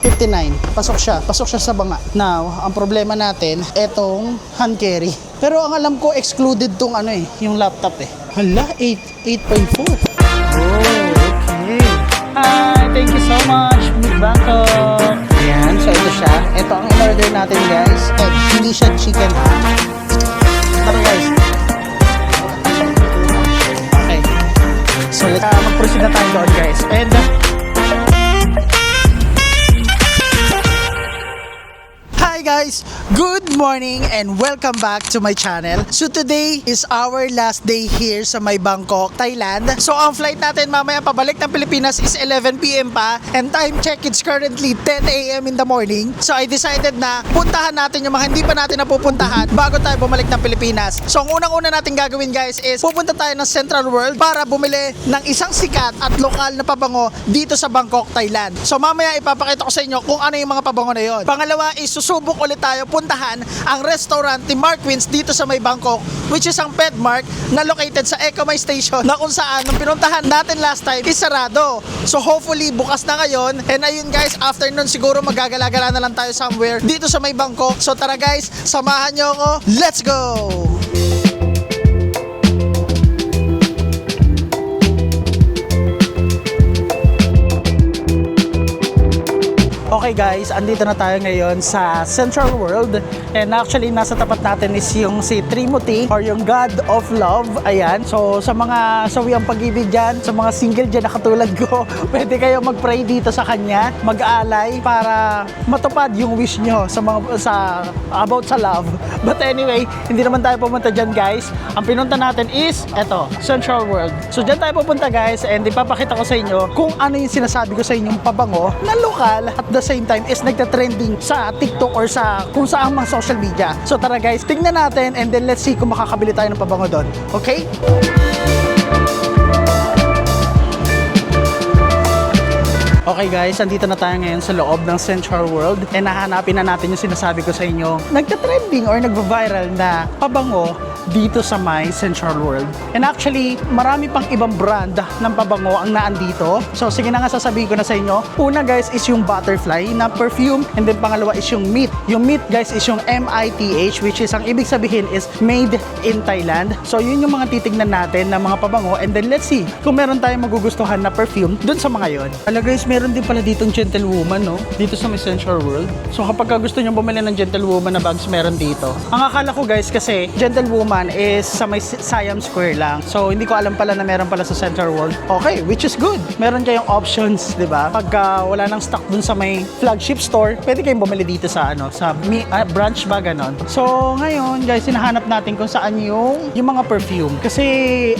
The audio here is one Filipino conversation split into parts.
59. Pasok siya sa banga. Now, ang problema natin, etong hand carry. Pero ang alam ko, excluded tong ano eh, yung laptop eh. Hala, 8.4. Oh, okay. Hi, thank you so much, Meat Bangkok. Ayan, so ito siya. Ito ang in-order natin guys. Egg, hindi siya chicken ha. Tara guys. Okay. So, mag-proceed na tayo doon guys. And, hi guys! Good morning and welcome back to my channel. So today is our last day here sa may Bangkok, Thailand. So ang flight natin mamaya pabalik ng Pilipinas is 11 PM pa and time check it's currently 10 AM in the morning. So I decided na puntahan natin yung mga hindi pa natin napupuntahan bago tayo bumalik ng Pilipinas. So ang unang-una natin gagawin guys is pupunta tayo ng Central World para bumili ng isang sikat at lokal na pabango dito sa Bangkok, Thailand. So mamaya ipapakita ko sa inyo kung ano yung mga pabango na yon. Pangalawa is susubok ulit tayo puntahan ang restaurant ni Mark Wins dito sa may Bangkok, which is ang Pet Mark na located sa Eco May Station na kung saan nung pinuntahan natin last time is sarado. So hopefully bukas na ngayon, and ayun guys, after nun siguro magagala-gala na lang tayo somewhere dito sa may Bangkok. So tara guys, samahan nyo ako, let's go! Okay guys, andito na tayo ngayon sa Central World, and actually nasa tapat natin is yung si Trimothy or yung God of Love. Ayan, so sa mga sawiyang pag-ibig dyan, sa mga single dyan na katulad ko, pwede kayo mag-pray dito sa kanya, mag-aalay para matupad yung wish nyo about sa love. But anyway, hindi naman tayo pumunta dyan guys. Ang pinunta natin is eto, Central World. So dyan tayo pupunta guys, and ipapakita ko sa inyo kung ano yung sinasabi ko sa inyong pabango na lokal at the same time is nagta-trending sa TikTok or sa kung saan mga social media. So tara guys, tingnan natin and then let's see kung makakabili tayo ng pabango doon. Okay? Okay guys, andito na tayo ngayon sa loob ng Central World and nahanapin na natin yung sinasabi ko sa inyo. Nagta-trending or nagva-viral na pabango dito sa my Central World. And actually, marami pang ibang brand ng pabango ang naandito. So sige na nga, sasabihin ko na sa inyo. Una guys is yung butterfly na perfume, and then pangalawa is yung meat. Yung meat guys is yung MITH, which is ang ibig sabihin is made in Thailand. So yun yung mga titignan natin na mga pabango, and then let's see kung meron tayong magugustuhan na perfume dun sa mga yon. Hala guys, meron din pala ditong gentlewoman, no? Dito sa may Central World. So kapag gusto nyo bumili ng gentlewoman na bags, meron dito. Ang akala ko guys kasi gentlewoman is sa may Siam Square lang. So hindi ko alam pala na meron pala sa Central World. Okay, which is good. Meron kayong options, 'di ba? Pag wala nang stock dun sa may flagship store, pwede kayong bumili dito sa branch ba ganon. So ngayon, guys, hinahanap natin kung saan yung mga perfume. Kasi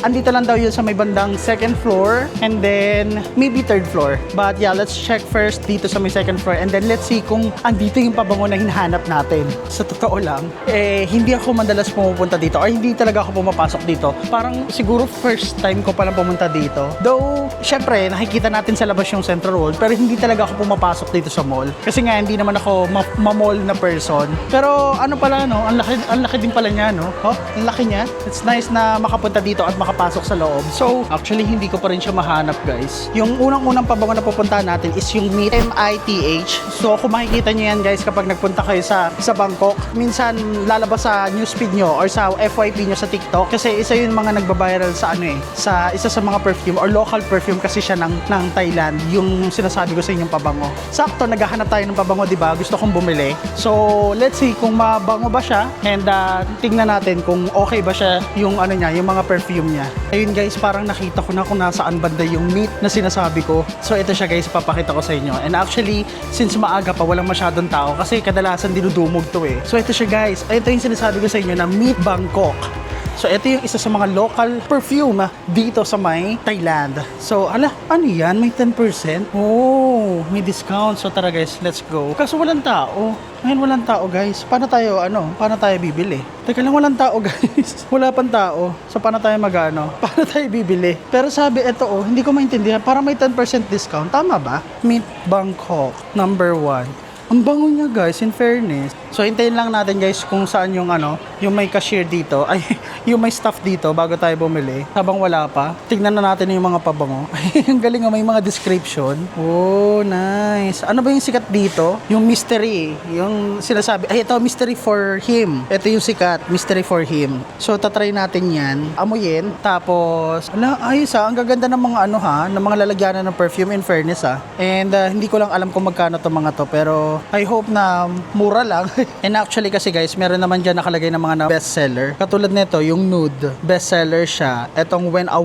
andito lang daw yun sa may bandang second floor and then maybe third floor. But yeah, let's check first dito sa may second floor and then let's see kung andito yung pabango na hinahanap natin. Sa totoo lang, hindi ako madalas pumupunta dito or hindi talaga ako pumapasok dito. Parang siguro first time ko palang pumunta dito. Though, syempre, nakikita natin sa labas yung Central World, pero hindi talaga ako pumapasok dito sa mall. Kasi nga, hindi naman ako ma-mall na person. Pero ano pala, no? Ang laki din pala niya, no? Oh, ang laki niya. It's nice na makapunta dito at makapasok sa loob. So, actually, hindi ko pa rin siya mahanap, guys. Yung unang-unang pabango na pupuntahan natin is yung meat, MITH. So, kung makikita nyo yan, guys, kapag nagpunta kayo sa Bangkok, minsan lalabas sa newsfeed nyo or sa FYP nyo sa TikTok kasi isa yun mga nagba-viral sa sa isa sa mga perfume or local perfume kasi siya ng Thailand, yung sinasabi ko sa inyong pabango. Sakto, naghahanap tayo ng pabango, di ba? Gusto kong bumili. So, let's see kung mabango ba siya and tingnan natin kung okay ba siya yung yung mga perfume niya. Ayun guys, parang nakita ko na kung nasaan banda yung meat na sinasabi ko. So, ito siya guys, papakita ko sa inyo. And actually, since maaga pa, walang masyadong tao kasi kadalasan dinudumog to eh. So, ito siya guys. Ito yung sinasabi ko sa inyo na Meat Bangkok. So, ito yung isa sa mga local perfume dito sa may Thailand. So, ano yan? May 10%? Oh, may discount. So, tara guys, let's go. Kaso walang tao. Ngayon walang tao guys. Paano tayo bibili? Teka lang, walang tao guys. Wala pang tao. So, paano tayo paano tayo bibili? Pero sabi, ito hindi ko maintindihan. Parang may 10% discount. Tama ba? Meat Bangkok, number 1. Ang bango niya guys, in fairness. So hintayin lang natin guys kung saan yung ano, yung may cashier dito, ay yung may staff dito bago tayo bumili. Habang wala pa, tignan na natin yung mga pabango. Ang galing, may mga description. Oh, nice. Ano ba yung sikat dito? Yung mystery, yung sinasabi, ay ito mystery for him. Ito yung sikat, mystery for him. So tatry natin yan, amuyin, tapos ala, ayos ang gaganda ng mga ano ha, ng mga lalagyanan ng perfume in fairness ha. And hindi ko lang alam kung magkano to mga to, pero I hope na mura lang. And actually kasi guys, meron naman dyan nakalagay ng mga bestseller. Katulad nito, yung Nude, bestseller siya. Etong When a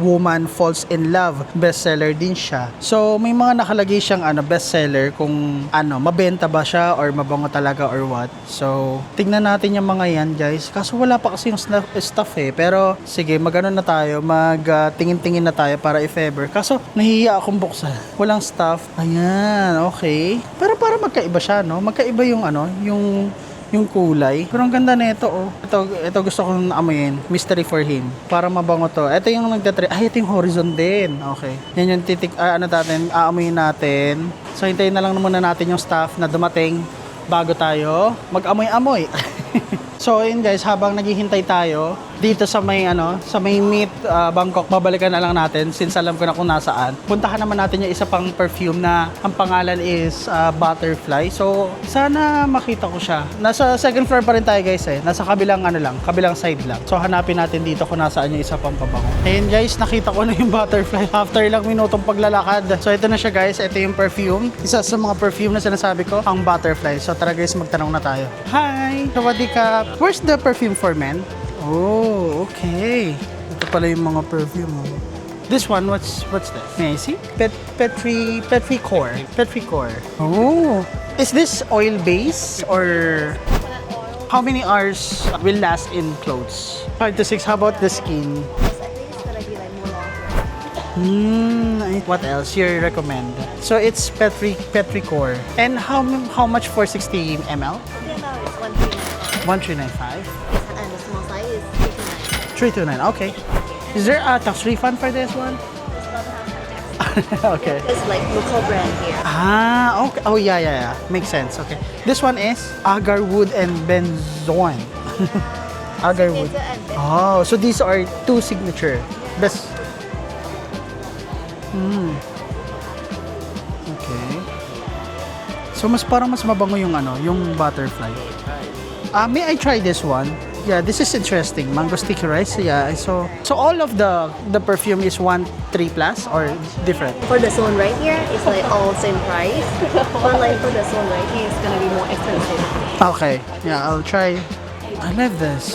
Woman Falls in Love, bestseller din siya. So may mga nakalagay siyang ano, bestseller kung ano, mabenta ba siya or mabango talaga or what. So tingnan natin yung mga yan guys. Kaso wala pa kasi yung stuff eh. Pero sige, magano na tayo, tingin-tingin na tayo para if ever. Kaso nahihiya akong buksan. Walang stuff. Ayan, okay. Pero para magkaiba siya, no? Magkaiba yung ano, yung kulay. Pero ang ganda na ito, oh. Ito gusto kong amuyin. Mystery for him. Para mabango to. Ito yung ay, ito yung Horizon din. Okay. Yan yung aamuyin natin. So, hintayin na lang muna natin yung staff na dumating bago tayo mag-amoy-amoy. So, yun guys, habang naghihintay tayo dito sa may Meet Bangkok, babalikan na lang natin since alam ko na kung nasaan. Puntahan naman natin yung isa pang perfume na ang pangalan is Butterfly. So, sana makita ko siya. Nasa second floor pa rin tayo guys eh. Nasa kabilang kabilang side lang. So, hanapin natin dito kung nasaan yung isa pang pabango. Ayun guys, nakita ko na yung Butterfly after ilang minutong paglalakad. So, ito na siya guys. Ito yung perfume. Isa sa mga perfume na sinasabi ko, ang Butterfly. So, tara guys, magtanong na tayo. Hi! Sawadee. Where's the perfume for men? Oh, okay. Ito pala yung mga perfume. This one, what's that? May I see? Petrichor. Oh. Is this oil base or how many hours will last in clothes? 5 to 6. How about the skin? I think it's gonna be like more longer. What else you recommend? So it's Petrichor. And how much for 60 ml? Okay, now it's 139. 1395. And the small size is 329. 329. Okay. Is there a tax refund for this one? It's not half tax. Okay. It's like local brand here. Ah, okay. Oh, yeah. Makes sense. Okay. This one is agarwood and benzoin. Agarwood. Signature and best. Oh, so these are two signature. Best. Okay. So mas mabango yung yung Butterfly. May I try this one? Yeah, this is interesting. Mango sticky rice. Yeah, so all of the perfume is 1.3 plus or different? For this one right here, it's like all same price. But like for this one right here, it's gonna be more expensive. Okay. Yeah, I'll try. I love this.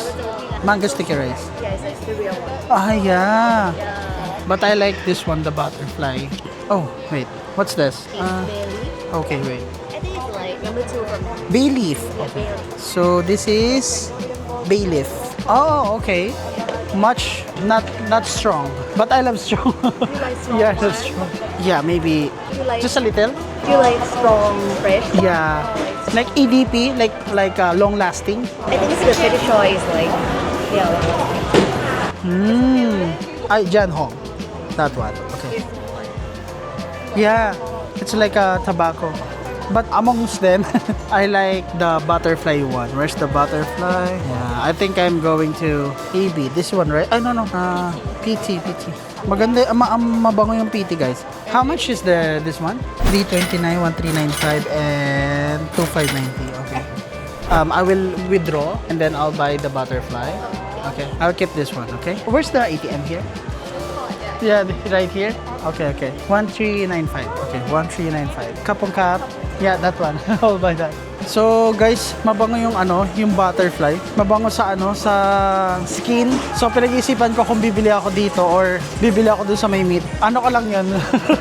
Mango sticky rice. Yeah, it's like the real one. Ah, yeah. Yeah. But I like this one, the Butterfly. Oh, wait. What's this? It's Bailey. Okay, wait. I think it's like number 2 from Bay leaf. Bailey. So this is bay leaf. Oh, okay. Much not strong, but I love strong. You like strong Yeah, one? that's strong. Yeah, maybe You like just a little. you like strong fresh? Yeah, like EDP, like long lasting. I think it's the pretty choice like yeah. Ay, Jan Hong, that one. Okay. Yeah, it's like a tobacco. But amongst them, I like the Butterfly one. Where's the Butterfly? Yeah, I think I'm going to AB. This one, right? No. PT. Maganda, mabango yung PT, guys. How much is this one? 329, 1395, and 2590. Okay. I will withdraw and then I'll buy the Butterfly. Okay. I'll keep this one. Okay. Where's the ATM here? Yeah, right here. Okay. 1395. Okay, 1395. Kapong kap. Yeah, that one. I'll buy that. So, guys, mabango yung yung Butterfly. Mabango sa sa skin. So, pinag-iisipan ko kung bibili ako dito or bibili ako dun sa may meat. Ano ko lang 'yan.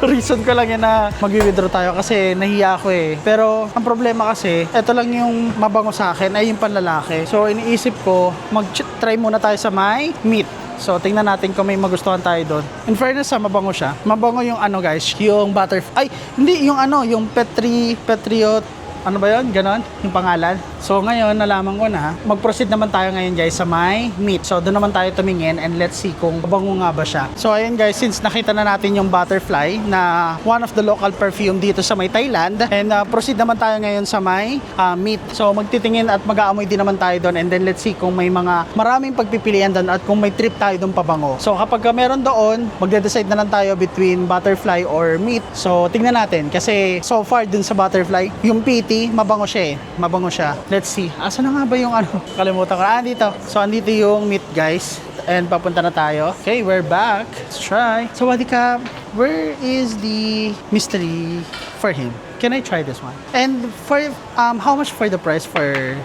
Reason ko lang 'yan na mag-withdraw tayo kasi nahiya ako eh. Pero ang problema kasi, ito lang yung mabango sa akin ay yung panlalaki. So, iniisip ko, mag-try muna tayo sa may meat. So, tingnan natin kung may magustuhan tayo doon. In fairness, mabango siya. Mabango yung guys, yung Butterfly. Ay, hindi, yung yung Petriot Ano ba yun? Ganon? Yung pangalan? So ngayon, nalaman ko na. Mag-proceed naman tayo ngayon guys sa may meat. So doon naman tayo tumingin and let's see kung mabango nga ba siya. So ayun guys, since nakita na natin yung butterfly na one of the local perfume dito sa may Thailand. And proceed naman tayo ngayon sa may meat. So magtitingin at mag-aamoy din naman tayo doon. And then let's see kung may mga maraming pagpipilian doon at kung may trip tayo doon pabango. So kapag meron doon, magde-decide na lang tayo between butterfly or meat. So tingnan natin kasi so far dun sa butterfly, yung PT, mabango siya eh. Mabango siya. Let's see. Asa na nga ba yung ano? Kalimutan ko. Dito. So andito yung meat guys. And papunta na tayo. Okay, we're back. Let's try. So Wadika, where is the mystery for him? Can I try this one? And for how much for the price for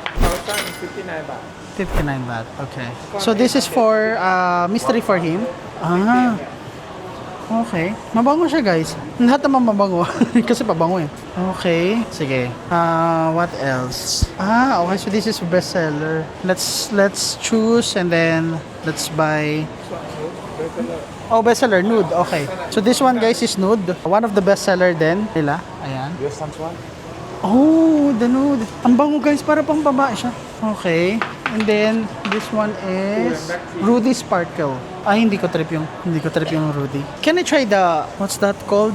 59 baht. 59 baht. Okay. So this is for mystery for him. Okay. Mabango siya, guys. Lahat naman mabango. Kasi pabango eh. Okay. Sige. What else? Okay. So this is bestseller. Let's choose and then let's buy. Oh, bestseller. Nude. Okay. So this one, guys, is nude. One of the bestseller din nila. Ayan. You want one? Oh, the nude. Ang bango, guys. Para pang babae siya. Okay. And then, this one is Rudy Sparkle. Hindi ko trip yung Rudy. Can I try the, what's that called?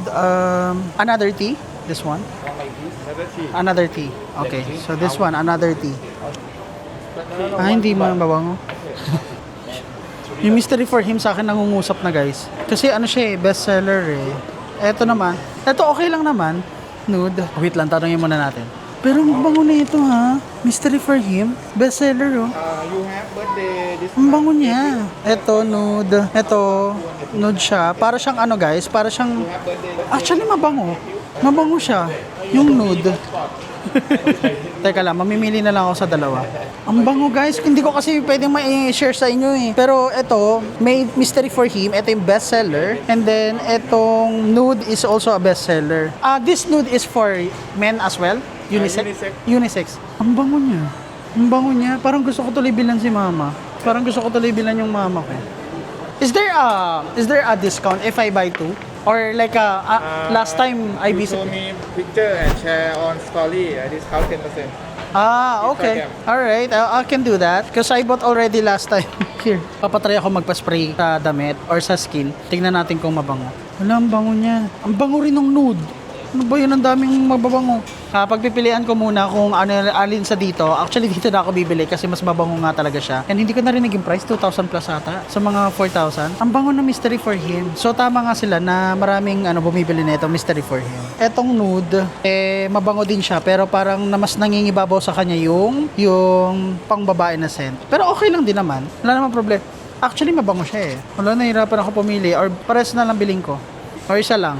Another tea? This one? Another tea. Another tea. Okay. So this one, another tea. Hindi mo mabango. Yung mystery for him sa akin nangungusap na, guys. Kasi ano siya eh, bestseller eh. Eto naman. Eto okay lang naman. Nude. Wait lang, tanongin muna natin. Pero ang bango na ito ha. Mystery for him. Bestseller oh. You have birthday this Ang bango niya. Ito, nude. Ito, nude siya. Para siyang ano guys, para siyang... Actually, mabango. Mabango siya. Yung nude. Teka lang, mamimili na lang ako sa dalawa. Ang bango guys. Hindi ko kasi pwedeng ma-share sa inyo eh. Pero ito, may mystery for him. Ito yung bestseller. And then, itong nude is also a bestseller. This nude is for men as well? Unisex? Unisex. Ang bango niya. Ang bango niya. Parang gusto ko tuloy bilan si mama. Parang gusto ko tuloy bilan yung mama ko. Is there a discount if I buy two? Or like last time I show visited. me picture and share on story. Discount 10%. Okay. Alright, I can do that. Because I bought already last time. Here. Papatry ako magpa-spray sa damit or sa skin. Tingnan natin kung mabango. Wala, ang bango niya. Ang bango rin ng nude. Ano ba yun? Ang daming mababango. Pagpipilian ko muna kung alin sa dito. Actually, dito na ako bibili kasi mas mabango nga talaga siya. And hindi ko narinig yung price. 2,000 plus ata. Sa mga 4,000. Ang bango na mystery for him. So, tama nga sila na maraming bumibili na ito mystery for him. Etong nude, mabango din siya. Pero parang mas nangingibabaw sa kanya yung pangbabae na scent. Pero okay lang din naman. Wala namang problem. Actually, mabango siya eh. Wala, nahirapan ako pumili. Or pares na lang biling ko. Or isa lang.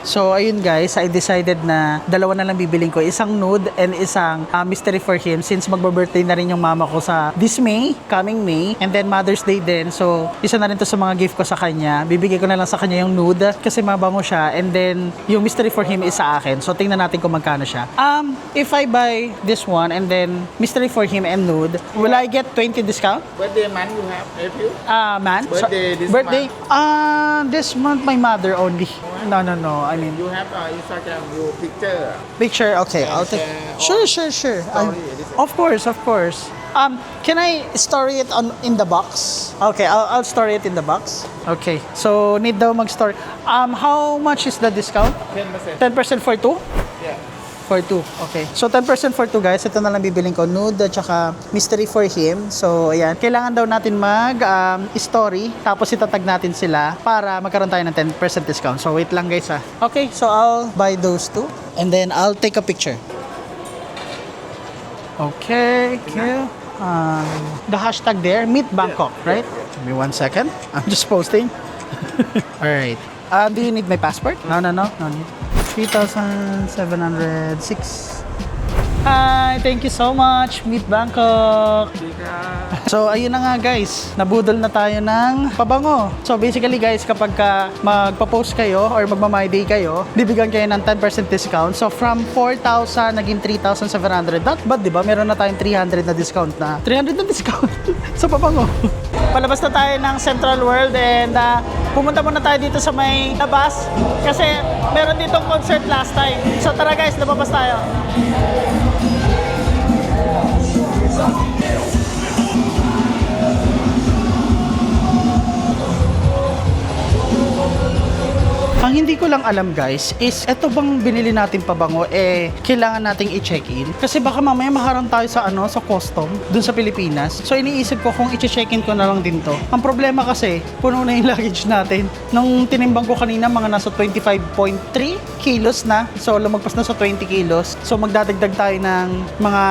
So, ayun guys, I decided na dalawa na lang bibiling ko. Isang nude and isang mystery for him since magbe-birthday na rin yung mama ko sa this May, coming May. And then Mother's Day din. So, isa na rin to sa mga gift ko sa kanya. Bibigay ko na lang sa kanya yung nude kasi mabango siya. And then, yung mystery for him is sa akin. So, tingnan natin kung magkano siya. If I buy this one and then mystery for him and nude, will I get 20 discount? Birthday man you have, April? Man? Birthday this birthday? This month, my mother only. No. I mean, You have Instagram, you picture. picture, okay. I'll take. Sure. Of course. Can I store it in the box? Okay, I'll store it in the box. Okay. So need daw mag-store. How much is the discount? 10%. 10% for two? Yeah. For two. Okay. So 10% for two guys. Ito na lang bibiling ko. Nude at saka mystery for him. So ayan. Kailangan daw natin story. Tapos itatag natin sila para magkaroon tayo ng 10% discount. So wait lang guys ha. Okay. So I'll buy those two. And then I'll take a picture. Okay. The hashtag there. Meet Bangkok. Right? Give me 1 second. I'm just posting. Alright. Do you need my passport? No need. 3,706. Hi, thank you so much. Meet Bangkok. So, ayun na nga guys. Nabudol na tayo ng pabango. So, basically guys, kapag magpa-post kayo or magma-my day kayo, bibigyan kayo ng 10% discount. So, from 4,000, naging 3,700. Not bad, di ba? Meron na tayong 300 na discount na. 300 na discount sa pabango. palabas na tayo ng Central World and pumunta muna tayo dito sa may labas kasi meron ditong concert last time. So tara guys, lumabas tayo. Ang hindi ko lang alam guys is eto bang binili natin pabango kailangan nating i-check-in kasi baka mamaya maharang tayo sa sa custom dun sa Pilipinas. So iniisip ko kung i-check-in ko na lang din to. Ang problema kasi puno na yung luggage natin. Nung tinimbang ko kanina mga nasa 25.3 kilos na. So lumagpas na sa 20 kilos. So magdadagdag tayo ng mga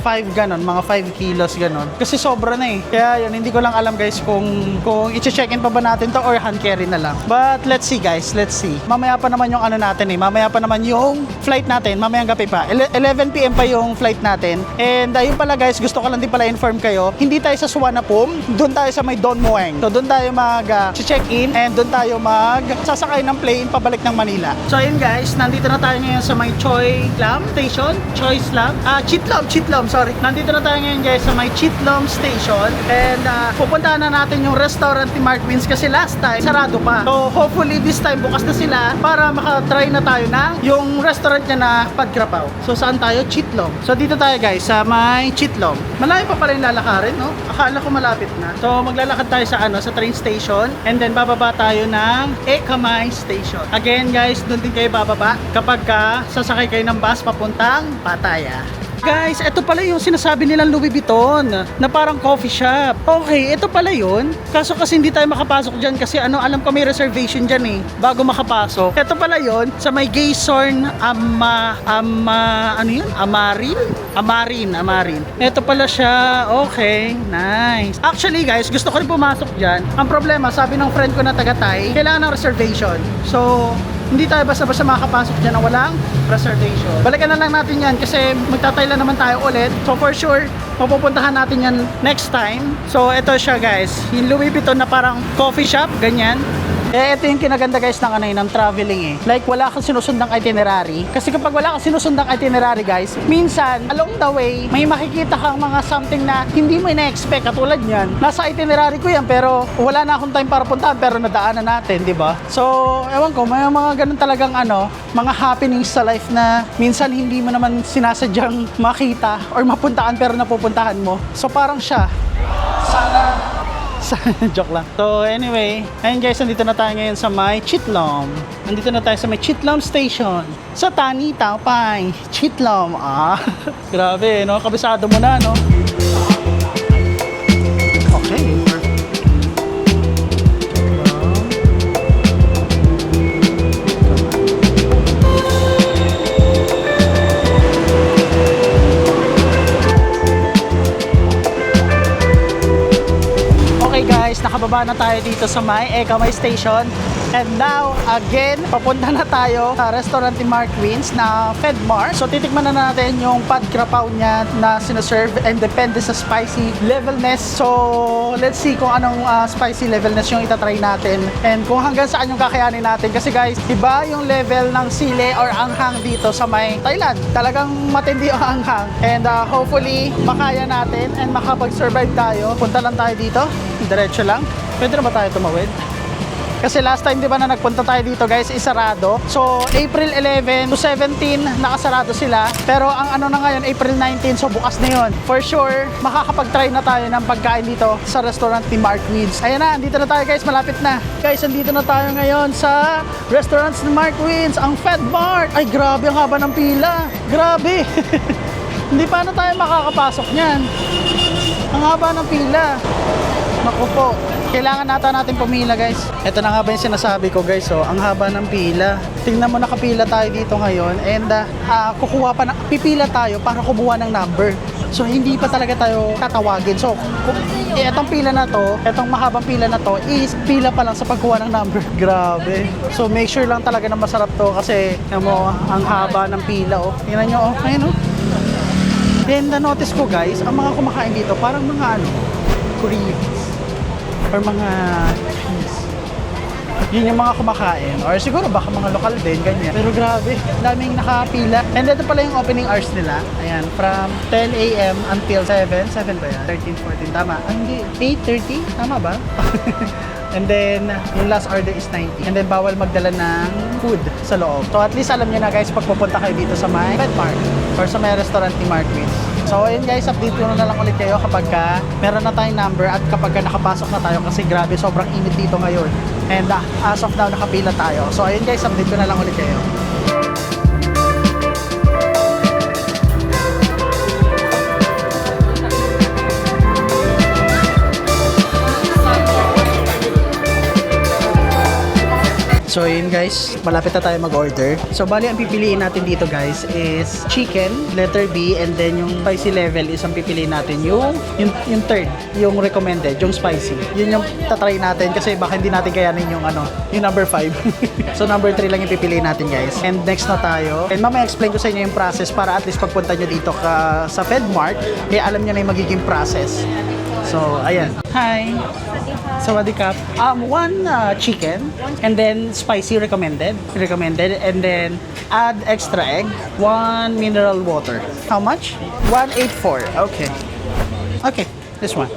5 ganon, mga 5 kilos ganon. Kasi sobra na Kaya yun, hindi ko lang alam guys kung i-check-in pa ba natin to or hand carry na lang. But let's see guys. Let's see. Mamaya pa naman yung natin Mamaya pa naman yung flight natin. Mamayang gabi pa. 11 PM pa yung flight natin. And ayun pala guys, gusto ko lang din pala inform kayo. Hindi tayo sa Suvarnabhumi. Doon tayo sa may Don Mueang. So doon tayo mag-check-in and doon tayo sasakay ng plane pabalik ng Manila. So ayun guys, nandito na tayo ngayon sa may Choi Lam Station. Choi Lam. Chitlom, sorry. Nandito na tayo ngayon guys sa may Chitlom Station. And pupuntahan na natin yung restaurant ni Mark Wins kasi last time sarado pa. So hopefully this time bukas na sila para makatry na tayo ng yung restaurant niya na Pagkrapaw. So saan tayo? Chitlom. So dito tayo guys sa may Chitlom. Malayo pa pala yung lalakarin, no? Akala ko malapit na. So maglalakad tayo sa train station and then bababa tayo ng Ekamay Station. Again guys, doon din kayo bababa kapag sasakay kayo ng bus papuntang Pattaya. Guys, ito pala yung sinasabi nilang Louis Vuitton na parang coffee shop. Okay, ito pala yun. Kaso kasi hindi tayo makapasok dyan kasi alam ko may reservation dyan bago makapasok. Ito pala yun sa may Gasorn Amarin. Ito pala siya. Okay, nice. Actually guys, gusto ko rin pumasok dyan. Ang problema, sabi ng friend ko na taga-Thai, kailangan ng reservation. So, hindi tayo basta-basta makakapasok dyan na walang reservation. Balikan na lang natin yan kasi magtatay lang naman tayo ulit. So for sure, mapupuntahan natin yan next time. So ito siya guys, yung Louis Vuitton na parang coffee shop, ganyan. Ito yung kinaganda guys ng traveling Like wala kang sinusundang itinerary. Kasi kapag wala kang sinusundang itinerary guys, minsan along the way, may makikita kang mga something na hindi mo ina-expect. Katulad yan, nasa itinerary ko yan pero wala na akong time para puntahan pero nadaanan natin, di ba? So, ewan ko, may mga ganun talagang mga happenings sa life na minsan hindi mo naman sinasadyang makita or mapuntahan pero napupuntahan mo. So parang siya, joke lang. So anyway, ayun guys, nandito na tayo ngayon sa may Chitlom. Nandito na tayo sa may Chitlom Station. Sa Tani Taupay, Chitlom. Grabe, no? Kabisado mo na, no? Okay. Guys, nakababa na tayo dito sa may Ekamay Station and now again papunta na tayo sa restaurant ni Mark Wins na Fedmar. So titikman na natin yung Pagkrapaw niya na sinaserve and depende sa spicy levelness. So let's see kung anong spicy levelness yung itatry natin and kung hanggang saan yung kakayanin natin kasi guys, iba yung level ng sili or anghang dito sa may Thailand. Talagang matindi yung anghang and hopefully makaya natin and makapag-survive tayo. Punta lang tayo dito, diretso lang. Pwede na ba tayo tumawid? Kasi last time di ba na nagpunta tayo dito guys, isarado. So April 11 to 17 nakasarado sila. Pero ang na ngayon April 19, so bukas na yun. For sure, makakapag-try na tayo ng pagkain dito sa restaurant ni Mark Wins. Ayan na, andito na tayo guys, malapit na. Guys, andito na tayo ngayon sa restaurants ni Mark Wins, ang Fedmar. Ay grabe, ang haba ng pila. Grabe. Hindi pa na tayo makakapasok niyan. Ang haba ng pila. Naku po, kailangan natin pumila guys. Ito na nga ba yung sinasabi ko guys, ang haba ng pila. Tingnan mo, nakapila tayo dito ngayon and pipila tayo para kumuha ng number. So hindi pa talaga tayo tatawagin. So etong pila na to, etong mahabang pila na to is pila pa lang sa pagkuha ng number. Grabe. So make sure lang talaga na masarap to kasi ang haba ng pila Tingnan nyo ayun Then na-notice ko guys, ang mga kumakain dito parang mga Koreans or mga Chinese. Yun yung mga kumakain. Or siguro baka mga lokal din, ganyan. Pero grabe, daming nakapila. And ito pala yung opening hours nila. Ayan, from 10 a.m. until 7. 7 ba yan? 13, 14, tama. Ah, hindi, 8:30? Tama ba? And then, yung last order is 90. And then, bawal magdala ng food sa loob. So, at least alam nyo na guys, pag pupunta kayo dito sa may Pet Park or sa may restaurant ni Marquis. So, ayun guys, update ko na lang ulit kayo kapag meron na tayong number at kapag nakapasok na tayo kasi grabe, sobrang init dito ngayon. And as of now, nakapila tayo. So, ayun guys, update ko na lang ulit kayo. So yun guys, malapit na tayo mag-order. So bali ang pipiliin natin dito guys is chicken, letter B, and then yung spicy level is ang pipiliin natin yung third, yung recommended, yung spicy. Yun yung tatry natin kasi baka hindi natin kayanin yung yung number 5. So number 3 lang yung pipiliin natin guys. And next na tayo. And mamaya explain ko sa inyo yung process para at least pagpunta nyo dito sa FedMart, alam nyo na yung magiging process. So ayan. Hi! Sawadee-kap. One chicken and then spicy recommended, and then add extra egg, 1 mineral water. How much? 184. Okay. Okay, this one.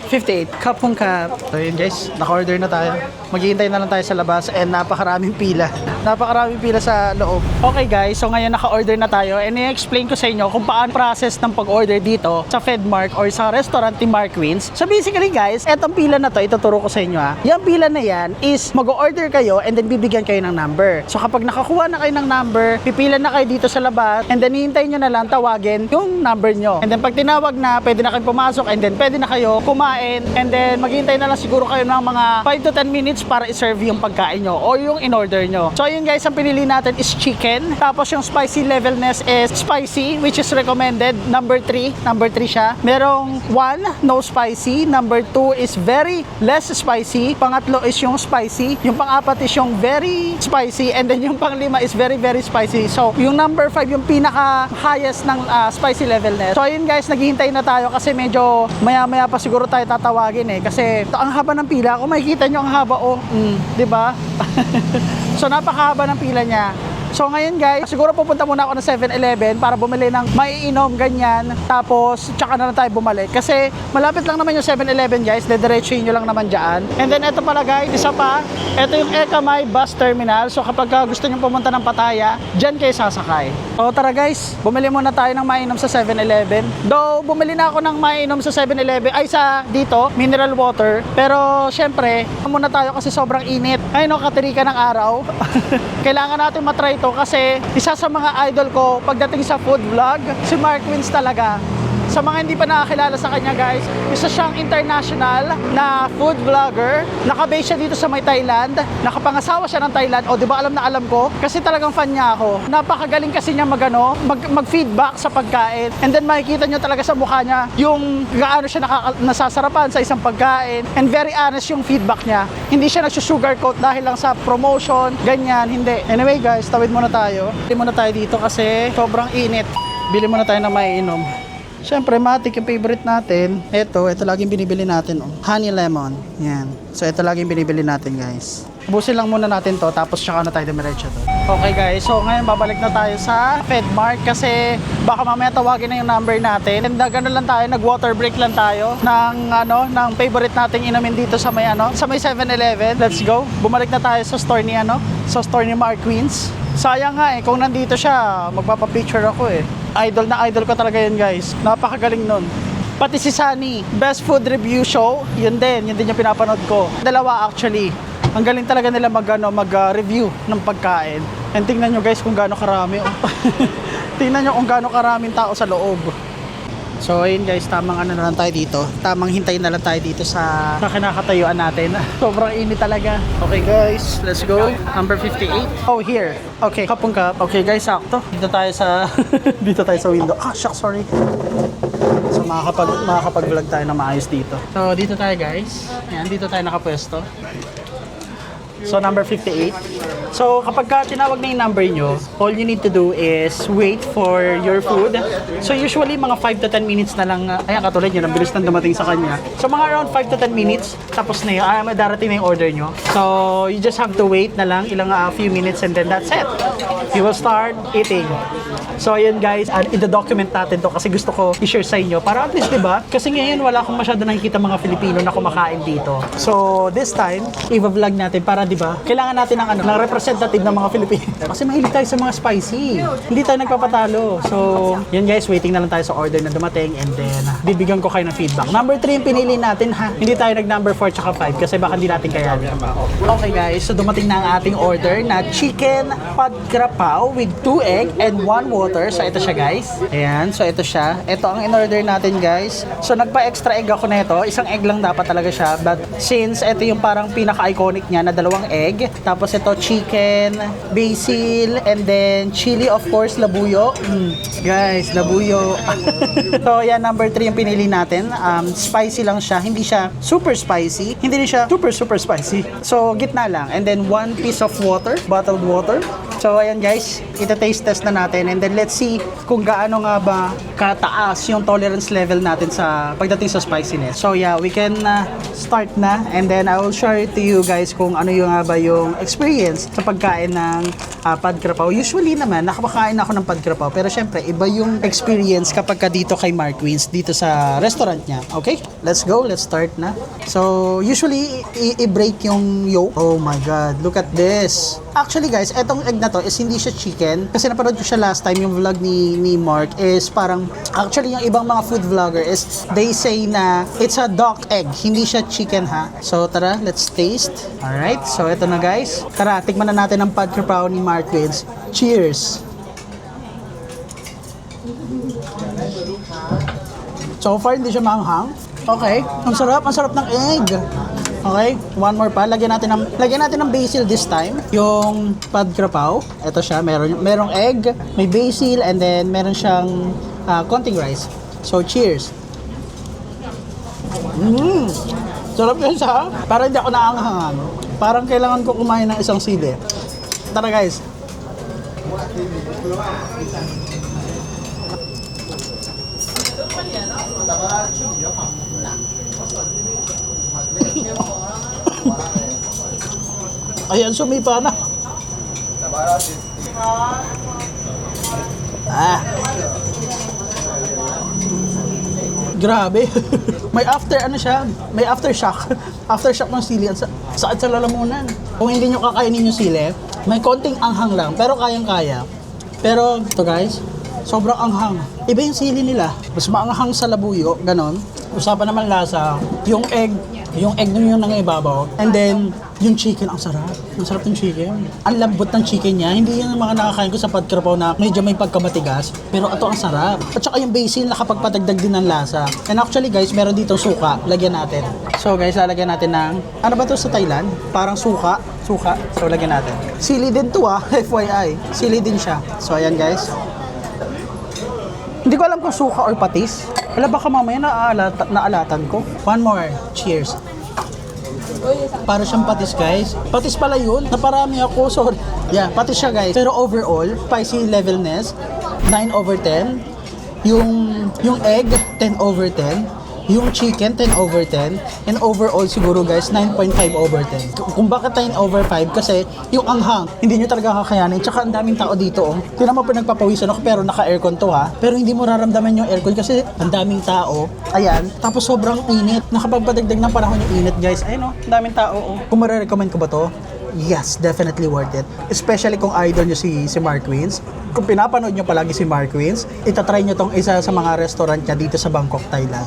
58. Kapong kap. So yun guys, naka-order na tayo. Maghihintay na lang tayo sa labas and napakaraming pila. Napakaraming pila sa loob. Okay guys, so ngayon naka-order na tayo and i-explain ko sa inyo kung paano process ng pag-order dito sa FedMart or sa restaurant ni Marquis. So basically guys, etong pila na to, ituturo ko sa inyo ha. Yung pila na yan is mag-order kayo and then bibigyan kayo ng number. So kapag nakakuha na kayo ng number, pipila na kayo dito sa labas and then hihintayin nyo na lang tawagin yung number nyo. And then pag tinawag na, pwede na kayo pumasok and then pwede na kayo kumain and then maghihintay na lang siguro kayo ng mga 5 to 10 minutes para i-serve yung pagkain nyo o yung in-order nyo. So yun guys, ang pinili natin is chicken. Tapos yung spicy levelness is spicy, which is recommended. Number 3 siya. Merong 1, no spicy. Number 2 is very less spicy. Pangatlo is yung spicy. Yung pang-apat is yung very spicy. And then yung pang-lima is very, very spicy. So yung number 5, yung pinaka-highest ng spicy levelness. So ayun guys, naghihintay na tayo kasi medyo maya-maya pa siguro tayo tatawagin kasi ang haba ng pila. Kung makikita nyo ang haba, di ba? So napakahaba ng pila niya. So ngayon guys, siguro pupunta muna ako ng 7-Eleven para bumili ng maiinom, ganyan. Tapos, tsaka na lang tayo bumalik. Kasi malapit lang naman yung 7-Eleven guys. Dediretsuhin nyo lang naman dyan. And then ito pala guys, isa pa. Ito yung Ekamay Bus Terminal. So kapag gusto nyo pumunta ng Pattaya, dyan kayo sasakay. So tara guys, bumili muna tayo ng maiinom sa 7-Eleven. Though, bumili na ako ng maiinom sa 7-Eleven. Ay, sa dito, mineral water. Pero syempre, muna tayo kasi sobrang init. Ay no, katirika ng araw. Kailangan natin matry ito kasi isa sa mga idol ko pagdating sa food vlog, si Marquis talaga. Sa mga hindi pa nakakilala sa kanya guys, isa siyang international na food vlogger. Naka-base siya dito sa may Thailand. Nakapangasawa siya ng Thailand. O di ba alam na alam ko? Kasi talagang fan niya ako. Napakagaling kasi niya mag-feedback sa pagkain. And then makikita niyo talaga sa mukha niya yung gaano siya nasasarapan sa isang pagkain. And very honest yung feedback niya. Hindi siya nagsusugarcoat dahil lang sa promotion, ganyan, hindi. Anyway guys, tawid muna tayo. Bili muna tayo dito kasi sobrang init. Bili muna tayo ng maiinom. Siyempre, matik yung favorite natin. Ito laging binibili natin. Honey lemon. Yan. So, ito laging binibili natin, guys. Ubusin lang muna natin to, tapos tsaka na tayo dumiretso to. Okay, guys. So, ngayon babalik na tayo sa FedMart kasi baka mamaya tawagin na yung number natin. And gano'n lang tayo, nag-water break lang tayo ng favorite nating inumin dito sa may sa may 7-Eleven. Let's go. Bumalik na tayo sa store ni sa store ni Marquis. Sayang nga kung nandito siya, magpapapicture ako Idol na idol ko talaga yun guys. Napakagaling nun. Pati si Sunny, Best Food Review Show, yun din yung pinapanood ko. Dalawa actually. Ang galing talaga nila mag-review ng pagkain. And tingnan nyo guys kung gaano karami. Tingnan nyo kung gaano karaming tao sa loob. So ayun guys, tamang na lang tayo dito. Tamang hintayin na lang tayo dito sa kinakatayuan natin. Sobrang init talaga. Okay guys, let's go. Number 58. Oh, here. Okay, kapong kap. Okay guys, sakto. Dito tayo sa dito tayo sa window. Shucks, sorry. So makakapag-vlog tayo na maayos dito. So dito tayo guys. Ayan, dito tayo nakapwesto. So, number 58. So, kapag ka tinawag na yung number nyo, all you need to do is wait for your food. So, usually, mga 5 to 10 minutes na lang. Ayan, katulad yun, ang bilis na dumating sa kanya. So, mga around 5 to 10 minutes, tapos na yun. May darating na yung order nyo. So, you just have to wait na lang, ilang few minutes, and then that's it. You will start eating. So, ayun guys, i-document natin to kasi gusto ko i-share sa inyo. Para at least, di ba? Kasi ngayon, wala akong masyado nakikita mga Filipino na kumakain dito. So, this time, i-vlog natin para, di ba? Kailangan natin ng, ng representative ng mga Filipino. Kasi mahilig tayo sa mga spicy. Hindi tayo nagpapatalo. So, yun guys, waiting na lang tayo sa order na dumating and then, bibigyan ko kayo ng feedback. Number 3 yung pinili natin ha. Hindi tayo nag-number 4 tsaka 5 kasi baka hindi natin kayanin. Okay guys, so dumating na ang ating order na chicken pad krapao with 2 egg and 1 water. So, ito siya guys. Ayan, so ito siya. Ito ang in-order natin guys. So, nagpa-extra egg ako na ito. Isang egg lang dapat talaga siya. But since ito yung parang pinaka-iconic niya na 2 egg. Tapos ito chicken, basil, and then chili of course, labuyo. Guys, labuyo. So, yan, number 3 yung pinili natin. Spicy lang siya. Hindi siya super spicy. Hindi rin siya super spicy. So, gitna lang. And then, 1 piece of water, bottled water. So, ayan guys, ita-taste test na natin and then let's see kung gaano nga ba kataas yung tolerance level natin sa pagdating sa spiciness. So, yeah, we can start na and then I will share it to you guys kung ano yung nga ba yung experience sa pagkain ng pad krapao. Usually naman, nakapakain ako ng pad krapao pero syempre, iba yung experience kapag ka dito kay Mark Wins, dito sa restaurant niya. Okay? Let's go, let's start na. So, usually, i-break yung yolk. Oh my God, look at this. Actually guys, etong egg na to is hindi siya chicken. Kasi napanood ko siya last time, yung vlog ni Mark is parang, actually yung ibang mga food vlogger is they say na it's a duck egg, hindi siya chicken ha. So tara, let's taste. Alright, so eto na guys. Tara, tikman na natin ang pad krapao ni Mark Wins. Cheers! So far, hindi siya maanghang. Okay, ang sarap ng egg. Okay, one more pa. Lagyan natin ng basil this time. Yung pad krapao. Ito siya, merong egg, may basil, and then meron siyang konting rice. So, cheers. Sarap yun siya. Parang hindi ako naanghangan. Parang kailangan ko kumain ng isang sili. Tara guys. Ayan, sumipa na. Grabe. May after ano siya, may aftershock. Aftershock ng sili sa lalamunan. Kung hindi nyo kakainin yung sili, may konting anghang lang, pero kayang-kaya. Pero ito guys, sobrang anghang. Iba yung sili nila. Mas maanghang sa labuyo, ganon. Usapan naman lasa, yung egg nun yung nangibabaw. And then, yung chicken, ang sarap. Ang sarap ng chicken. Ang lambot ng chicken niya. Hindi yung mga nakakain ko sa pad krapao na medyo may pagkamatigas. Pero ito ang sarap. At saka yung basil nakapagpadagdag din ng lasa. And actually guys, meron dito suka. Lagyan natin. So guys, lalagyan natin ng, ano ba to sa Thailand? Parang suka. Suka. So lagyan natin. Sili din to FYI. Sili din siya. So ayan guys. Hindi ko alam kung suka or patis. Wala baka mamaya naalatan ko. One more. Cheers. Para siyang patis guys. Patis pala yun. Naparami ako. Sorry. Yeah, patis siya guys. Pero overall, spicy levelness, 9/10. Yung egg, 10/10. Yung chicken, 10/10. And overall siguro guys, 9.5/10. Kung bakit 9/5? Kasi yung anghang, hindi nyo talaga kakayanin. Tsaka ang daming tao dito. Hindi naman pinagpapawisan ako pero naka-aircon to ha. Pero hindi mo raramdaman yung aircon kasi ang daming tao. Ayan. Tapos sobrang init. Nakapagpadagdag ng panahon yung init guys. Ayun ang daming tao. Kung marirecommend ko ba to? Yes, definitely worth it. Especially kung idol nyo si Mark Wins. Kung pinapanood nyo palagi si Mark Wins, itatry nyo tong isa sa mga restaurant niya dito sa Bangkok, Thailand.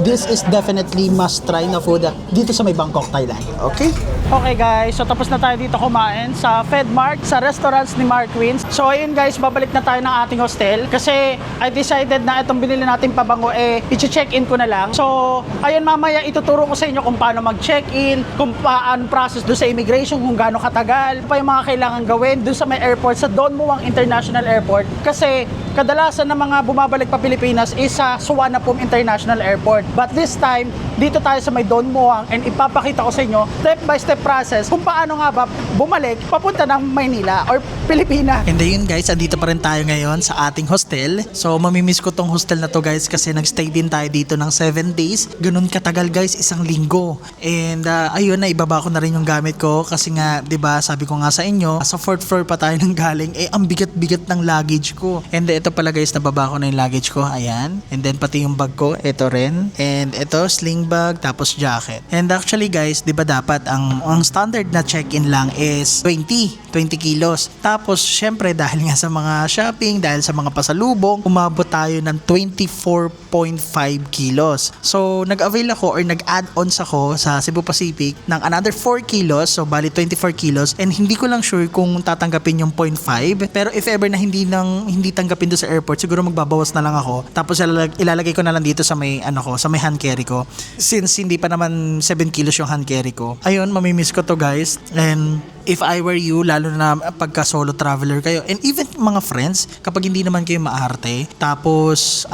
This is definitely must try na food dito sa may Bangkok, Thailand. Okay? Okay guys, so tapos na tayo dito kumain sa FedMart, sa restaurants ni Mark Wins. So ayun guys, babalik na tayo ng ating hostel kasi I decided na itong binili natin pabango i-check-in ko na lang. So ayun, mamaya ituturo ko sa inyo kung paano mag-check-in, kung paano process doon sa immigration, kung gaano katagal, pa yung mga kailangan gawin doon sa may airport, sa Don Muang International Airport. Kasi kadalasan ng mga bumabalik pa Pilipinas is sa Suvarnabhumi International Airport. But this time, dito tayo sa may Don Muang and ipapakita ko sa inyo step by step process kung paano nga ba bumalik papunta ng Maynila or Pilipinas. And ayun guys, andito pa rin tayo ngayon sa ating hostel. So mamimiss ko tong hostel na to guys kasi nagstay din tayo dito ng 7 days. Ganun katagal guys, 1 linggo. And ayun, naibaba ko na rin yung gamit ko kasi nga, 'di ba, sabi ko nga sa inyo, sa 4th floor pa tayo nang galing, ang bigat-bigat ng luggage ko. And ito pala guys, nababa ko na yung luggage ko. Ayan. And then pati yung bag ko, ito rin. And ito, sling bag, tapos jacket. And actually guys, 'di ba dapat ang standard na check-in lang is 20 kilos. Tapos syempre dahil nga sa mga shopping, dahil sa mga pasalubong, umabot tayo ng 24.5 kilos. So nag-avail ako or nag-add-ons ako sa Cebu Pacific ng another 4 kilos. So bali 24 kilos. And hindi ko lang sure kung tatanggapin yung 0.5. Pero if ever na hindi tanggapin doon sa airport, siguro magbabawas na lang ako. Tapos ilalagay ko na lang dito sa may sa may hand carry ko. Since hindi pa naman 7 kilos yung hand carry ko. Ayun, mamimiss ko to guys. And if I were you, lalo na pagka solo traveler kayo, and even mga friends, kapag hindi naman kayo maarte, tapos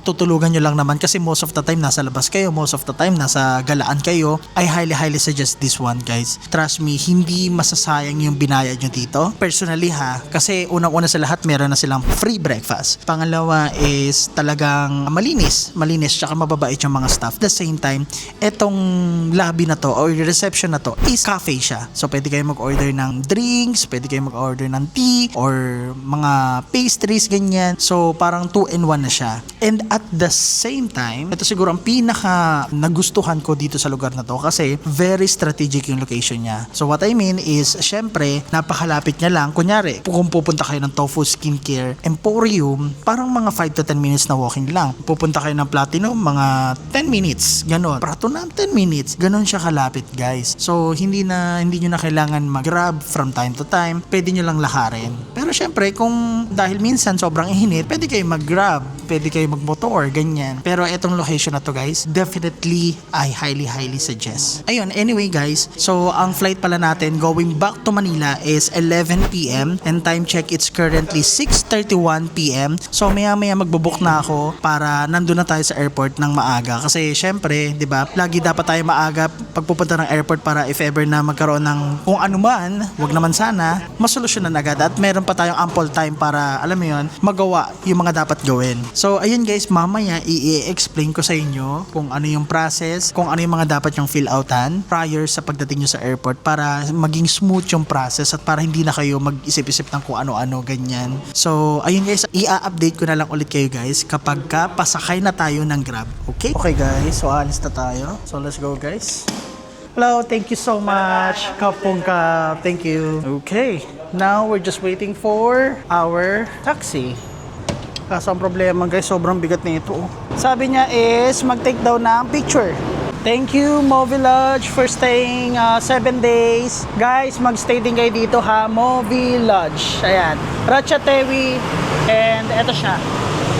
tutulugan nyo lang naman kasi most of the time nasa labas kayo, most of the time nasa galaan kayo, I highly suggest this one guys. Trust me, hindi masasayang yung binayad nyo dito. Personally kasi unang-una sa lahat, meron na silang free breakfast. Pangalawa is talagang malinis, tsaka mababait yung mga staff. At the same time, etong lobby na to or reception na to is cafe siya. So pwede kayo mag-order ng drinks, pwede kayo mag-order ng tea or mga pastries, ganyan. So parang 2-in-1 na siya. And at the same time, ito siguro ang pinaka nagustuhan ko dito sa lugar na to kasi very strategic yung location niya. So what I mean is, syempre, napakalapit niya lang. Kunyari, kung pupunta kayo ng Tofu Skincare Emporium, parang mga 5 to 10 minutes na walking lang. Pupunta kayo ng Platinum, mga 10 minutes, ganon. Prato na 10 minutes, ganon siya kalapit guys. So hindi nyo na kailangan mag-grab from time to time, pwede nyo lang lakarin. Pero syempre, kung dahil minsan sobrang ihinit, pwede kayo mag-grab, pwede kayo mag-motor, ganyan. Pero etong location na to guys, definitely I highly suggest. Ayun, anyway guys, so ang flight pala natin going back to Manila is 11 PM and time check it's currently 6:31 PM. So maya magbubook na ako para nandun na tayo sa airport ng maaga kasi syempre, 'di ba? Lagi dapat tayo maaga pagpupunta ng airport para if ever na magkaroon ng kung ano man, wag naman sana, masolusyonan agad at meron pa tayong ample time para, alam mo yun, magawa yung mga dapat gawin. So, ayun guys, mamaya i-explain ko sa inyo kung ano yung process, kung ano yung mga dapat yung fill outan prior sa pagdating nyo sa airport para maging smooth yung process at para hindi na kayo mag-isip-isip ng kung ano-ano, ganyan. So, ayun guys, i-update ko na lang ulit kayo guys kapag pasakay na tayo ng Grab. Okay? Okay guys, so alis na tayo. So, let's go guys. Hello, thank you so much, Kapungka. Thank you. Okay, now we're just waiting for our taxi. Kaso ang problema guys, sobrang bigat na ito. Sabi niya is mag-take daw ng picture. Thank you, Movi Lodge, for staying 7 days. Guys, mag-stay din kayo dito ha, Movi Lodge. Ayan, Ratchatewi, and eto siya.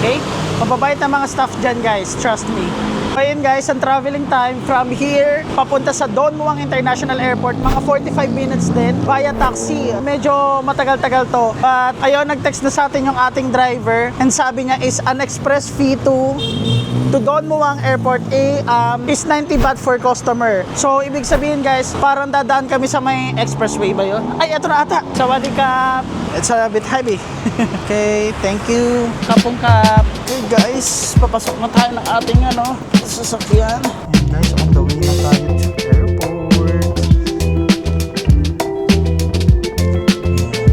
Okay? Mababait na mga staff dyan guys, trust me. Ayun guys, ang traveling time from here papunta sa Don Muang International Airport, mga 45 minutes din via taxi. Medyo matagal-tagal to. But ayun, nag-text na sa atin yung ating driver and sabi niya is an express fee to Don Muang Airport is 90 baht for customer. So ibig sabihin guys, parang dadaan kami sa may expressway ba yun? Ay, eto na ata. Sawadee ka. It's a bit heavy. Okay, thank you. Kapong kap. Okay guys, papasok na tayo ng ating sasakyan. And guys, on the way na tayo to airport. And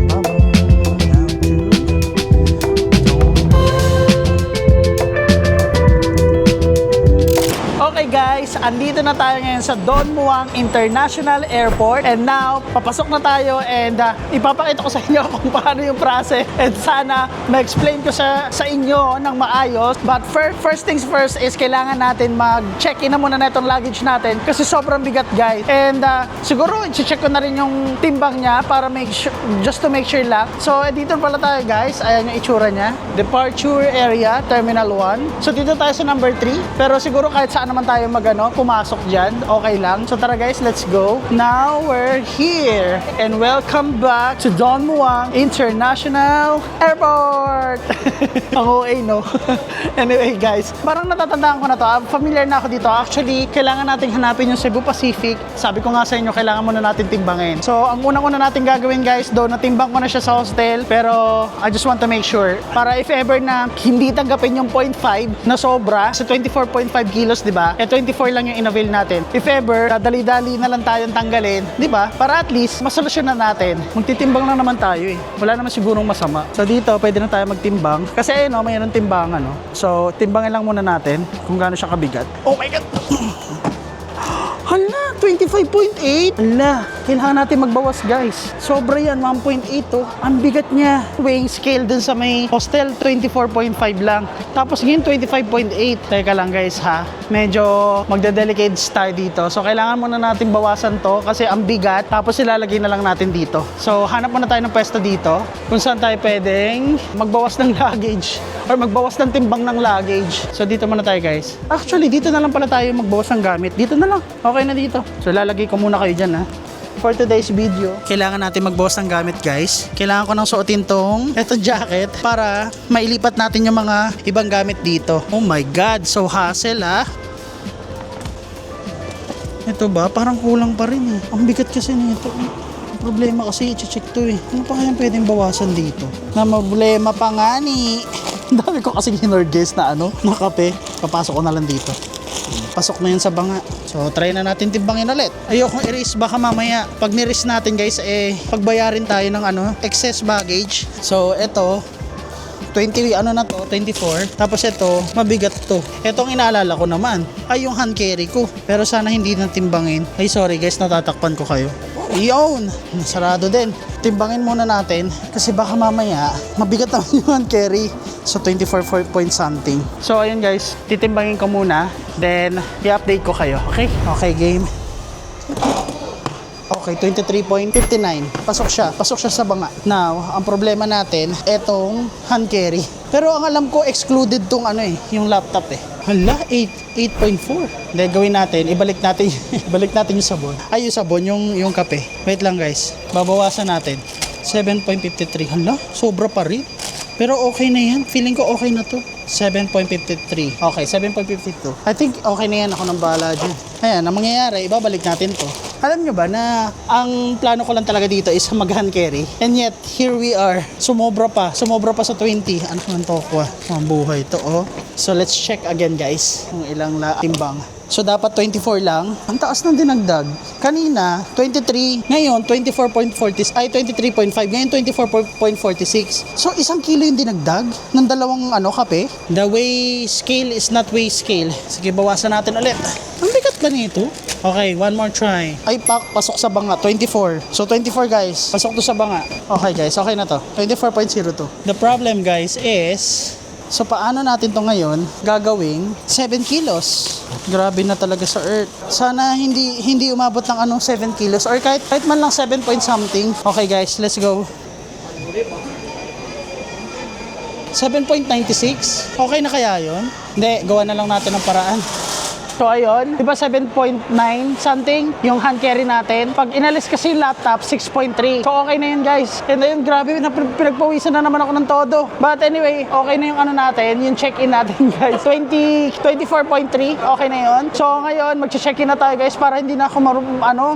bye-bye. Now to Okay guys, andito na tayo ngayon sa Don Muang International Airport and now, papasok na tayo and ipapakita ko sa inyo kung paano yung process and sana ma-explain ko sa inyo ng maayos. But first things first is kailangan natin mag-check-in na muna na itong luggage natin kasi sobrang bigat guys. And siguro i-check ko na rin yung timbang niya para just to make sure lang. So dito pala tayo guys, ayan yung itsura niya. Departure area, Terminal 1. So dito tayo sa number 3 pero siguro kahit saan naman tayo pumasok dyan. Okay lang. So tara guys, let's go. Now we're here. And welcome back to Don Muang International Airport. Ang OA, no? Anyway guys, parang natatandaan ko na to. Familiar na ako dito. Actually, kailangan nating hanapin yung Cebu Pacific. Sabi ko nga sa inyo, kailangan muna natin timbangin. So, ang unang-una natin gagawin guys, though natimbang ko na siya sa hostel, pero I just want to make sure, para if ever na hindi tanggapin yung 0.5 na sobra sa 24.5 kilos, di ba? 24 lang yung in-avail natin. If ever, dadali-dali na lang tayong tanggalin, di ba? Para at least, masolusyonan natin. Magtitimbang lang naman tayo eh. Wala naman sigurong masama. So, dito, pwede na tayo magtimbang. Kasi ayun, mayroon timbangan, no? So, timbangin lang muna natin kung gaano siya kabigat. Oh my God! Hala, 25.8. Hala, kailangan natin magbawas guys. Sobra yan, 1.8 oh. Ang bigat niya. Weighing scale dun sa may hostel, 24.5 lang. Tapos ngayon, 25.8. Teka lang guys ha. Medyo magde-delicates tayo dito. So kailangan muna natin bawasan to kasi ang bigat. Tapos ilalagay na lang natin dito. So hanap muna tayo ng pwesto dito kung saan tayo pwedeng magbawas ng luggage or magbawas ng timbang ng luggage. So dito muna tayo guys. Actually, dito na lang pala tayo magbawas ng gamit. Dito na lang. Okay na dito. So lalagay ko muna kayo dyan ha. For today's video, kailangan natin magbawas ng gamit guys. Kailangan ko nang suotin tong etong jacket para mailipat natin yung mga ibang gamit dito. Oh my God, so hassle ah. Ito ba? Parang kulang pa rin eh. Ang bigat kasi nito. Problema kasi i-check to eh. Ano pa kayang pwedeng bawasan dito? Na problema pa nga ni. Ang dami ko kasi ginorgues na na kape. Papasok ko na lang dito. Pasok na yun sa banga. So, try na natin timbangin ulit. Ayokong i-raise baka mamaya. Pag ni-raise natin guys, pagbayarin tayo ng excess baggage. So, eto, 24. Tapos ito, mabigat to. Etong inaalala ko naman, ay yung hand carry ko. Pero sana hindi na timbangin. Ay, sorry guys, natatakpan ko kayo. Yun, sarado din. Timbangin muna natin kasi baka mamaya mabigat naman yung hand carry. So 24 point something. So ayun guys, titimbangin ko muna, then i-update ko kayo. Okay? Okay, game. Okay, 23.59. Pasok siya sa banga. Now, ang problema natin, etong hand carry. Pero ang alam ko, excluded tong yung laptop eh. Hala, 8.4. Then gawin natin, ibalik natin yung sabon. Ay, yung sabon, yung kape. Wait lang guys, babawasan natin. 7.53. Hala, sobra pa rin. Pero okay na yan. Feeling ko okay na to. 7.53. Okay, 7.52. I think okay na yan. Ako nang bahala dyan. Ayan, ang mangyayari, ibabalik natin to. Alam nyo ba na ang plano ko lang talaga dito is mag-hand carry. And yet, here we are. Sumobra pa sa 20. Ano naman to ko? Ang buhay to, oh. So, let's check again, guys. Kung ilang timbang. So, dapat 24 lang. Ang taas ng dinagdag. Kanina, 23. Ngayon, 24.40. Ay, 23.5. Ngayon, 24.46. So, 1 kilo yung dinagdag ng dalawang kape. The weigh scale is not weigh scale. Sige, bawasan natin ulit. Ang bigat ba nito? Okay, one more try. Ay, pasok sa banga. 24. So, 24 guys. Pasok to sa banga. Okay guys, okay na to. 24.02. The problem guys is, so paano natin to ngayon gagawing 7 kilos? Grabe na talaga sa earth. Sana hindi umabot ng 7 kilos or kahit man lang 7 point something. Okay guys, let's go. 7.96? Okay na kaya yun? Hindi, gawa na lang natin ng paraan. So ayun, di ba 7.9 something yung hand carry natin? Pag inalis kasi yung laptop, 6.3. So okay na yun guys. And ayun, grabe, pinagpawisan na naman ako ng todo. But anyway, okay na yung natin, yung check-in natin guys. 24.3, okay na yun. So ngayon, mag-check-in na tayo guys para hindi na ako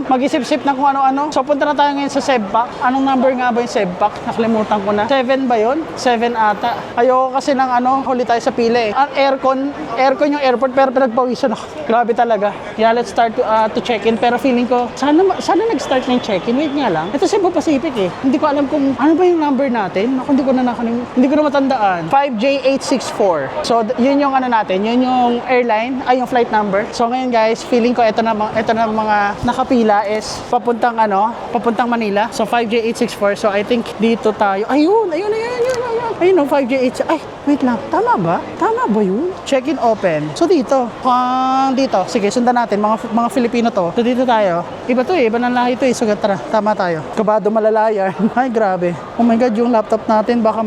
mag-isip-sip ng kung ano-ano. So punta na tayo ngayon sa Sebpak. Anong number nga ba yung Sebpak? Nakalimutan ko na. 7 ba yun? 7 ata. Ayoko kasi ng huli tayo sa pila eh. Ang aircon yung airport pero pinagpawisan ako. Grabe talaga. Yeah, let's start to check-in. Pero feeling ko, sana nag-start na yung check-in. Wait nga lang. Ito Cebu Pacific eh. Hindi ko alam kung ano ba yung number natin. Ako, hindi ko na matandaan. 5J864. So, yun yung natin. Yun yung airline. Ay, yung flight number. So, ngayon guys, feeling ko ito na mga nakapila is papuntang Manila. So, 5J864. So, I think dito tayo. Ayun. Ayun o, 5J8. Ay, wait lang. Tama ba? Tama ba yun? Check-in open. So dito. Dito. Sige, sundan natin. Mga Filipino to. So dito tayo. Iba to eh. Iba ng lahi to eh. So tara, tama tayo. Kabado malalaya. Ay, grabe. Oh my God, yung laptop natin baka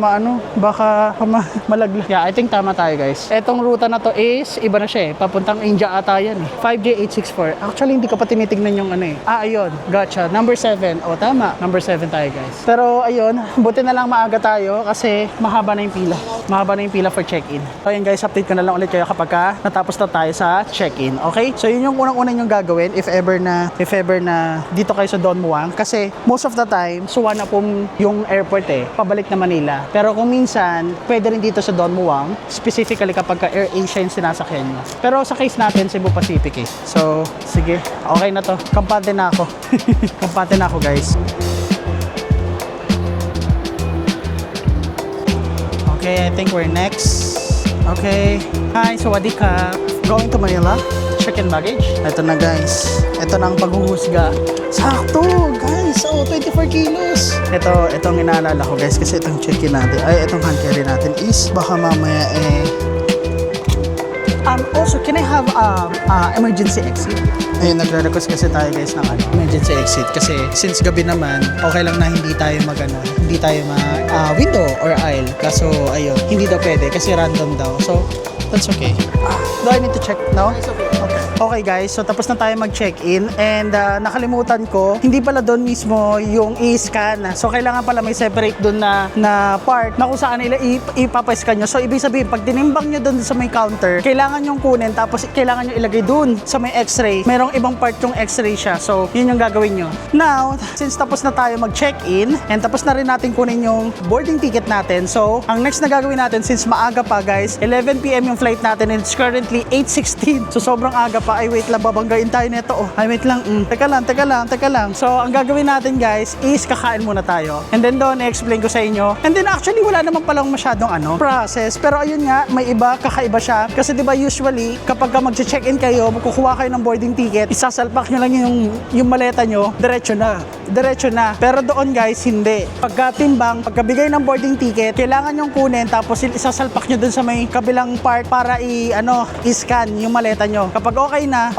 malaglag. Yeah, I think tama tayo guys. Etong ruta na to is, iba na siya eh. Papuntang India ata yan eh. 5J864. Actually, hindi ko pa tinitignan yung ano eh. Ayun. Gotcha. Number 7. O, tama. Number 7 tayo guys. Pero ayun, buti na lang maaga tayo kasi mahaba na yung pila. Mahaba na yung pila for check-in. So ayun guys, update ko na lang ulit kayo kapag natapos na tayo sa check-in. Okay? So yun yung unang-una yung gagawin if ever na dito kayo sa Don Muang. Kasi most of the time, suwa na po yung airport eh. Pabalik na Manila. Pero kung minsan, pwede rin dito sa Don Muang. Specifically kapag Air Asia yung sinasakyan nyo. Pero sa case natin, Cebu Pacific eh. So, sige. Okay na to. Kampante na ako. Kampante na ako guys. Okay, I think we're next. Okay. Hi, sawadika. Going to Manila. Check-in baggage. Ito na guys. Ito na ang paghuhusga. Sakto guys. Oh, 24 kilos. Ito ang inaalala ko guys kasi itong check-in natin. Ay, itong hand carry natin is baka mamaya also, can I have emergency exit? Ayun, nagre-request kasi tayo guys ng emergency exit kasi since gabi naman, okay lang na hindi tayo hindi tayo window or aisle. Kaso, ayun, hindi daw pwede kasi random daw. So, that's okay. Do I need to check now? It's okay. Okay guys, so tapos na tayo mag-check-in and nakalimutan ko, hindi pala doon mismo yung i-scan. So kailangan pala may separate doon na part na kung saan ipapa-scan nyo. So ibig sabihin, pag tinimbang nyo doon sa may counter, kailangan yung kunin tapos kailangan nyo ilagay doon sa may x-ray. Merong ibang part yung x-ray siya. So yun yung gagawin nyo. Now, since tapos na tayo mag-check-in and tapos na rin natin kunin yung boarding ticket natin. So ang next na gagawin natin, since maaga pa guys, 11 PM yung flight natin and it's currently 8:16. So sobrang aga pa. Ay wait lang, babanggain tayo nito. Oh. Ay wait lang. Teka lang. So ang gagawin natin guys is kakain muna tayo. And then doon i-explain ko sa inyo. And then actually wala naman palang masyadong process. Pero ayun nga, may iba, kakaiba siya. Kasi 'di ba usually kapag magche-check-in kayo, kukuha kayo ng boarding ticket, isasalpak nyo lang yung maleta nyo, diretso na. Pero doon guys, hindi. Pagkatimbang, pagkabigay ng boarding ticket, kailangan yung kunin tapos isasalpak nyo dun sa may kabilang part para i-scan yung maleta nyo. Kapag okay na,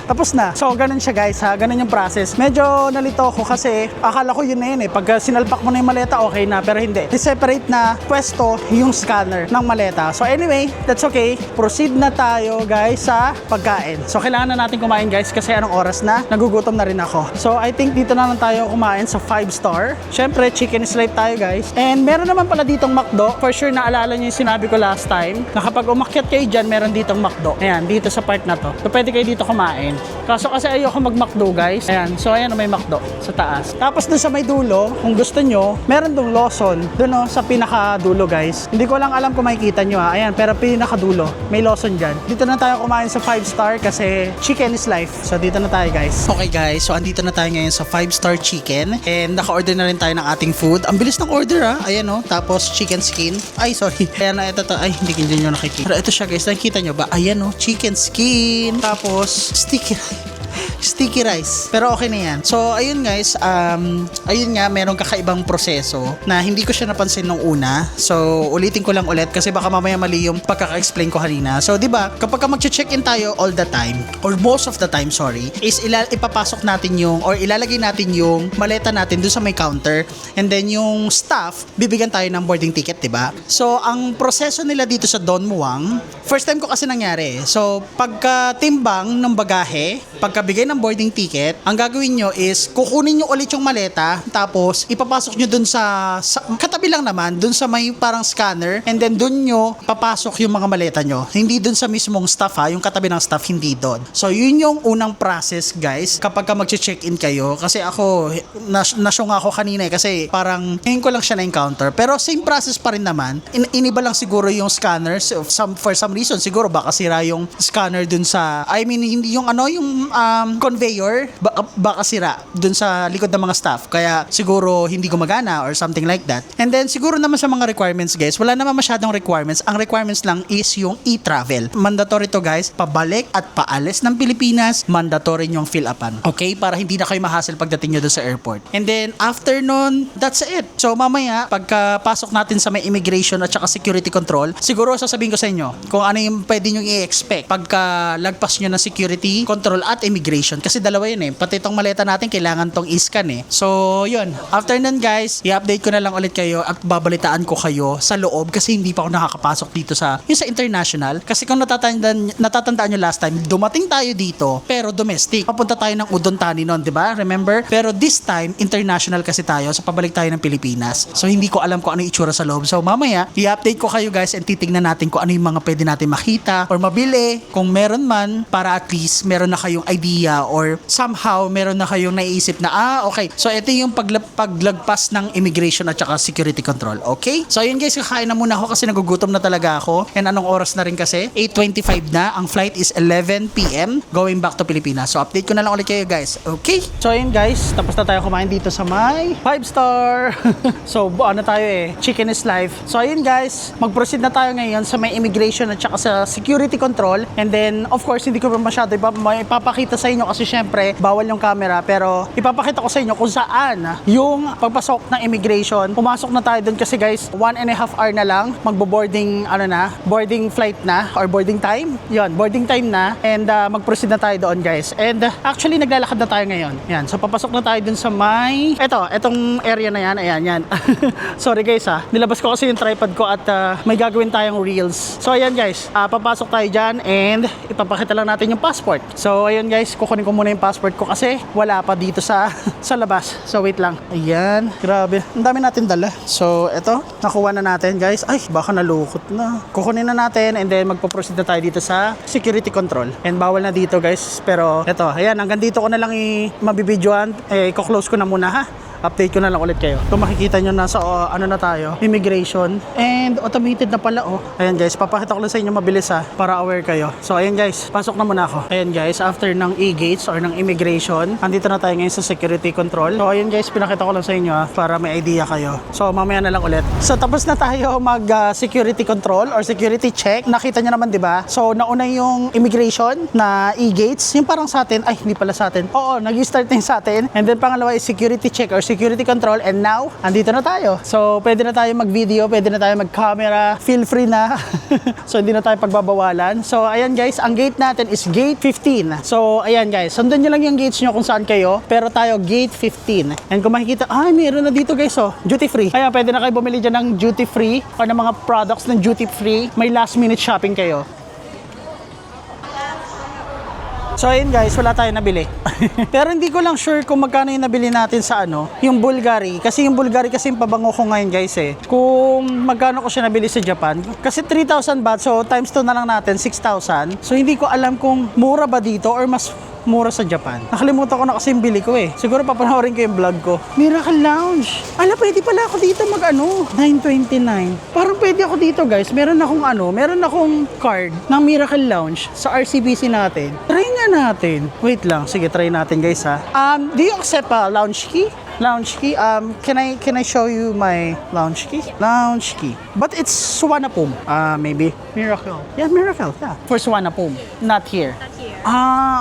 tapos na. So, ganun siya guys ha, ganun yung process. Medyo nalito ako kasi akala ko yun na yun eh. Pag sinalpak mo na yung maleta, okay na. Pero hindi. I-separate na pwesto yung scanner ng maleta. So anyway, that's okay. Proceed na tayo guys sa pagkain. So, kailangan na natin kumain guys kasi anong oras na? Nagugutom na rin ako. So, I think dito na lang tayo kumain sa 5-star. Syempre, chicken slate tayo guys. And meron naman pala ditong McDo. For sure, naalala nyo yung sinabi ko last time na kapag umakyat kayo dyan, meron ditong McDo. Ayan, dito sa part na to. So, pwede kayo dito kumain. Kaso kasi ayoko mag-McDo guys. Ayan, so ayan may McDo sa taas. Tapos dun sa may dulo, kung gusto nyo, meron dong Lawson. Dun sa pinakadulo guys. Hindi ko lang alam kung makikita nyo ha. Ayan, pero pinakadulo. May Lawson dyan. Dito na tayo kumain sa 5-star kasi chicken is life. So dito na tayo guys. Okay guys, so andito na tayo ngayon sa 5-star chicken. And naka-order na rin tayo ng ating food. Ang bilis ng order ha. Ayan o. Tapos chicken skin. Ay, sorry. Ayan na, ito. Ay, hindi nyo nakikita. Pero ito siya guys. Nakikita nyo ba? Ayan o. Chicken skin. Tapos sticky rice. Pero okay na yan. So, ayun guys, ayun nga, merong kakaibang proseso na hindi ko siya napansin nung una. So, ulitin ko lang ulit kasi baka mamaya mali yung pagkaka-explain ko kanina. So, di ba, kapag mag-check-in tayo all the time, or most of the time, sorry, is ipapasok natin or ilalagay natin yung maleta natin dun sa may counter. And then, yung staff, bibigyan tayo ng boarding ticket, di ba? So, ang proseso nila dito sa Don Muang, first time ko kasi nangyari. So, pagka-timbang ng bagahe, pagkabigay ng boarding ticket, ang gagawin nyo is kukunin nyo ulit yung maleta tapos ipapasok nyo dun sa katabi lang naman, dun sa may parang scanner and then dun nyo papasok yung mga maleta nyo. Hindi dun sa mismong staff ha, yung katabi ng staff hindi dun. So yun yung unang process guys kapag ka mag-check-in kayo kasi ako nasyong ako kanina kasi parang ngayon ko lang siya na-encounter pero same process pa rin naman. Iniba lang siguro yung scanner for some reason siguro baka sira yung scanner dun sa hindi yung conveyor baka sira dun sa likod ng mga staff. Kaya siguro hindi gumagana or something like that. And then siguro naman sa mga requirements guys, wala naman masyadong requirements. Ang requirements lang is yung e-travel. Mandatory to guys, pabalik at paalis ng Pilipinas, mandatory yung fill upan. Okay? Para hindi na kayo ma-hassle pagdating nyo dun sa airport. And then after nun, that's it. So mamaya, pagkapasok natin sa may immigration at saka security control, siguro sasabihin ko sa inyo kung ano yung pwede nyo i-expect pagka lagpas nyo ng security control at immigration. Kasi dalawa yun eh. Pati itong maleta natin, kailangan tong i-scan eh. So, yun. After nun guys, i-update ko na lang ulit kayo at babalitaan ko kayo sa loob kasi hindi pa ako nakakapasok dito sa international. Kasi kung natatandaan nyo last time, dumating tayo dito pero domestic. Papunta tayo ng Udon Thani nun, di ba? Remember? Pero this time, international kasi tayo. So, pabalik tayo ng Pilipinas. So, hindi ko alam kung ano yung itsura sa loob. So, mamaya, i-update ko kayo guys and titignan natin kung ano yung mga pwede natin makita or mabili. Kung meron man, para at least meron na kayong idea or somehow meron na kayong naiisip na, okay. So, ito yung paglagpas ng immigration at saka security control. Okay? So, ayun guys, kakain na muna ako kasi nagugutom na talaga ako. And anong oras na rin kasi? 8:25 na. Ang flight is 11 p.m. going back to Pilipinas. So, update ko na lang ulit kayo guys. Okay? So, ayun guys, tapos na tayo kumain dito sa may 5-star. So, ano tayo eh? Chicken is life. So, ayun guys, mag-proceed na tayo ngayon sa may immigration at saka sa security control. And then, of course, hindi ko pa masyado ipapakita sa inyo kasi syempre, bawal yung camera. Pero, ipapakita ko sa inyo kung saan yung pagpasok ng immigration. Pumasok na tayo dun kasi guys, 1.5 hour na lang. Magbo-boarding, boarding flight na or boarding time. Yun, boarding time na. And mag-proceed na tayo doon guys. And actually, naglalakad na tayo ngayon. Yan, so papasok na tayo dun sa may... Etong area na yan. Ayan, yan. Sorry guys nilabas ko kasi yung tripod ko at may gagawin tayong reels. So ayan guys, papasok tayo dyan and ipapakita lang natin yung passport. So ayun guys, kukunin ko muna yung passport ko kasi wala pa dito sa labas. So wait lang. Ayan, grabe. Ang dami natin dala. So eto, nakuha na natin guys. Ay, baka nalukot na. Kukunin na natin and then magpo-proceed na tayo dito sa security control. And bawal na dito guys. Pero eto, ayan, hanggang dito ko na lang mabibidyoan. Ko-close ko na muna update ko na lang ulit kayo. Kung makikita nyo nasa na tayo, immigration and automated na pala Ayan guys, papakita ko lang sa inyo mabilis para aware kayo. So ayan guys, pasok na muna ako. Ayan guys, after ng e-gates or ng immigration, andito na tayo ngayon sa security control. So ayan guys, pinakita ko lang sa inyo para may idea kayo. So mamaya na lang ulit. So tapos na tayo mag security control or security check. Nakita nyo naman 'di ba? So nauna yung immigration na e-gates, yung parang sa atin, ay hindi pala sa atin. Oo, nag-start na yung sa atin. And then pangalawa is security check or security control and now, andito na tayo. So, pwede na tayo mag-video, pwede na tayo mag-camera, feel free na. So, hindi na tayo pagbabawalan. So, ayan guys, ang gate natin is gate 15. So, ayan guys, sundan nyo lang yung gates nyo kung saan kayo, pero tayo gate 15. And kung makikita, meron na dito guys, duty free. Kaya pwede na kayo bumili dyan ng duty free or ng mga products ng duty free. May last minute shopping kayo. So ayun guys, wala tayong nabili. Pero hindi ko lang sure kung magkano yung nabili natin sa yung Bulgari. Kasi yung Bulgari kasi yung pabango ko ngayon guys Kung magkano ko siya nabili sa Japan. Kasi 3,000 baht, so times 2 na lang natin, 6,000. So hindi ko alam kung mura ba dito or mas mura sa Japan. Nakalimutan ko na kasi yung bili ko Siguro papanoorin ko yung vlog ko. Miracle Lounge. Pwede pala ako dito mag 929. Parang pwede ako dito guys. Meron akong card ng Miracle Lounge sa RCBC natin. Try nga natin. Wait lang. Sige, try natin guys do you accept lounge key? Lounge key. Can I show you my lounge key? Lounge key. But it's Suvarnabhumi. Maybe. Miracle. Yeah, Miracle. Yeah. For Suvarnabhumi. Not here. Not here.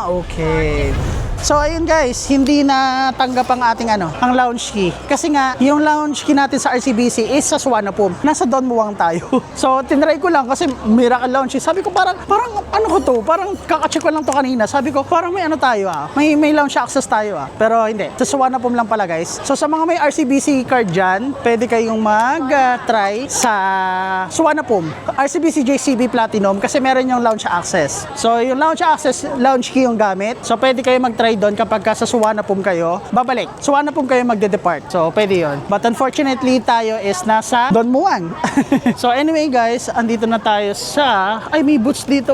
Okay. So ayun guys, hindi na tanggap ang ating ang lounge key. Kasi nga, yung lounge key natin sa RCBC is sa Suvarnabhumi. Nasa Don Muang tayo. So tinry ko lang kasi Miracle Lounge. Sabi ko parang ko to? Parang kakacheck ko lang to kanina. Sabi ko parang may tayo May lounge access tayo Pero hindi. Sa Suvarnabhumi lang pala guys. So sa mga may RCBC card dyan, pwede kayong mag-try sa Suvarnabhumi. RCBC JCB Platinum kasi meron yung lounge access. So yung lounge access, lounge key yung gamit. So pwede kayo mag-try doon kapag sa Suvarnabhumi kayo, babalik. Suvarnabhumi kayo magde-depart. So, pwede yun. But unfortunately, tayo is nasa Don Muang. So, anyway guys, andito na tayo sa... Ay, may boots dito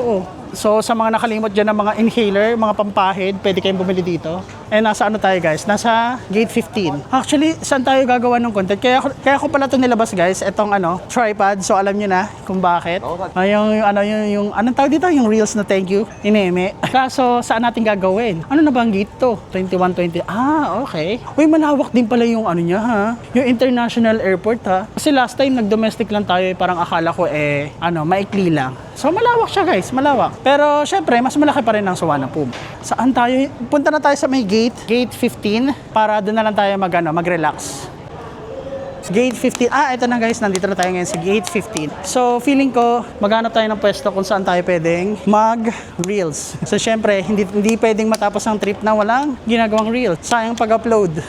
So, sa mga nakalimot dyan ng mga inhaler, mga pampahid, pwede kayong bumili dito. And nasa ano tayo guys? Nasa gate 15. Actually, saan tayo gagawa ng content? Kaya ko pala ito nilabas guys, itong tripod. So alam nyo na kung bakit. Anong tawag dito? Yung reels na thank you, ineme. Kaso saan natin gagawin? Ano na ba ang gate to? 2120. Okay. Uy, malawak din pala yung niya ha. Yung international airport ha. Kasi last time nag-domestic lang tayo, parang akala ko maikli lang. So malawak siya guys, malawak. Pero syempre, mas malaki pa rin ang Suwana Pum. Saan tayo? Punta na tayo sa may gate 15 para doon na lang tayo mag-relax. Gate 15. Ito na guys, nandito na tayo ngayon sa gate 15. So, feeling ko, maghanap tayo ng pwesto kung saan tayo pwedeng mag-reels. So, syempre, hindi pwedeng matapos ang trip na walang ginagawang reels. Sayang pag-upload.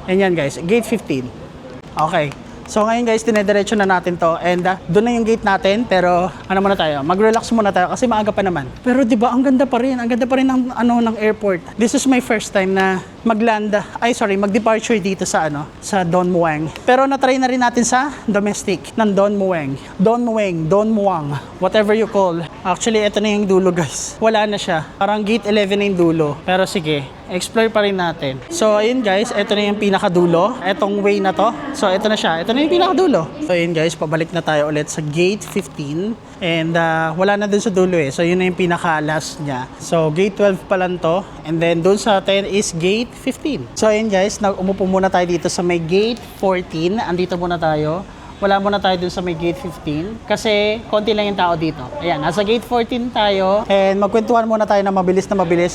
Yan guys, gate 15. Okay. So ngayon guys, dinediretso na natin to and doon na yung gate natin, pero muna tayo, mag-relax muna tayo kasi maaga pa naman. Pero 'di ba, ang ganda pa rin ng ng airport. This is my first time na mag-departure dito sa Don Mueang. Pero na-try na rin natin sa domestic ng Don Mueang, whatever you call. Actually, ito na yung dulo guys. Wala na siya. Parang gate 11 na yung dulo. Pero sige, explore pa rin natin. So ayun guys, ito na yung pinakadulo. Etong way na to. So ito na siya. Ito na yung pinakadulo. So ayun guys, pabalik na tayo ulit sa gate 15. And wala na dun sa dulo eh. So yun na yung pinaka-last niya. So gate 12 pa lang to. And then dun sa 10 is gate 15. So ayun guys, umupo muna tayo dito sa may gate 14. Andito muna tayo. Wala muna tayo dun sa may gate 15 kasi konti lang yung tao dito. Ayan, nasa gate 14 tayo and magkwentuhan muna tayo na mabilis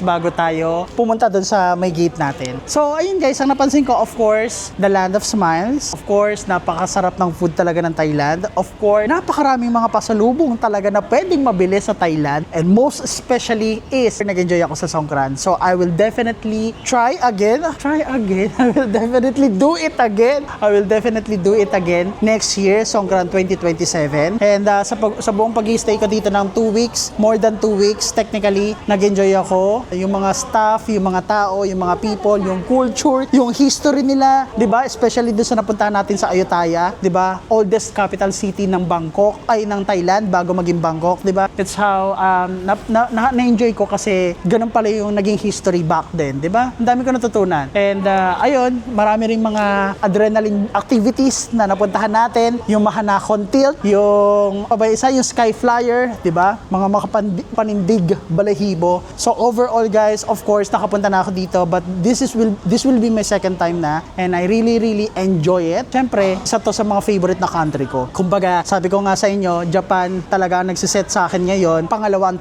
bago tayo pumunta dun sa may gate natin. So, ayun guys, ang napansin ko, of course, the land of smiles. Of course, napakasarap ng food talaga ng Thailand. Of course, napakaraming mga pasalubong talaga na pwedeng mabili sa Thailand, and most especially is nag-enjoy ako sa Songkran. So, I will definitely try again. I will definitely do it again next year, Songkran 2027. And sa buong pag-stay ko dito ng 2 weeks, more than 2 weeks, technically, nag-enjoy ako. Yung mga staff, yung mga tao, yung mga people, yung culture, yung history nila, di ba? Especially doon sa napuntahan natin sa Ayutthaya, di ba? Oldest capital city ng ng Thailand bago maging Bangkok, di ba? That's how na-enjoy ko kasi ganun pala yung naging history back then, di ba? Ang dami ko natutunan. And ayun, marami ring mga adrenaline activities na napuntahan natin. Yung Mahanakon Tilt, yung yung Sky Flyer, di ba? Mga makapanindig balahibo. So overall guys, of course, nakapunta na ako dito, but this will be my second time na, and I really enjoy it. Siyempre, isa to sa mga favorite na country ko. Kumbaga, sabi ko nga sa inyo, Japan talaga nagsiset sa akin ngayon. Pangalawa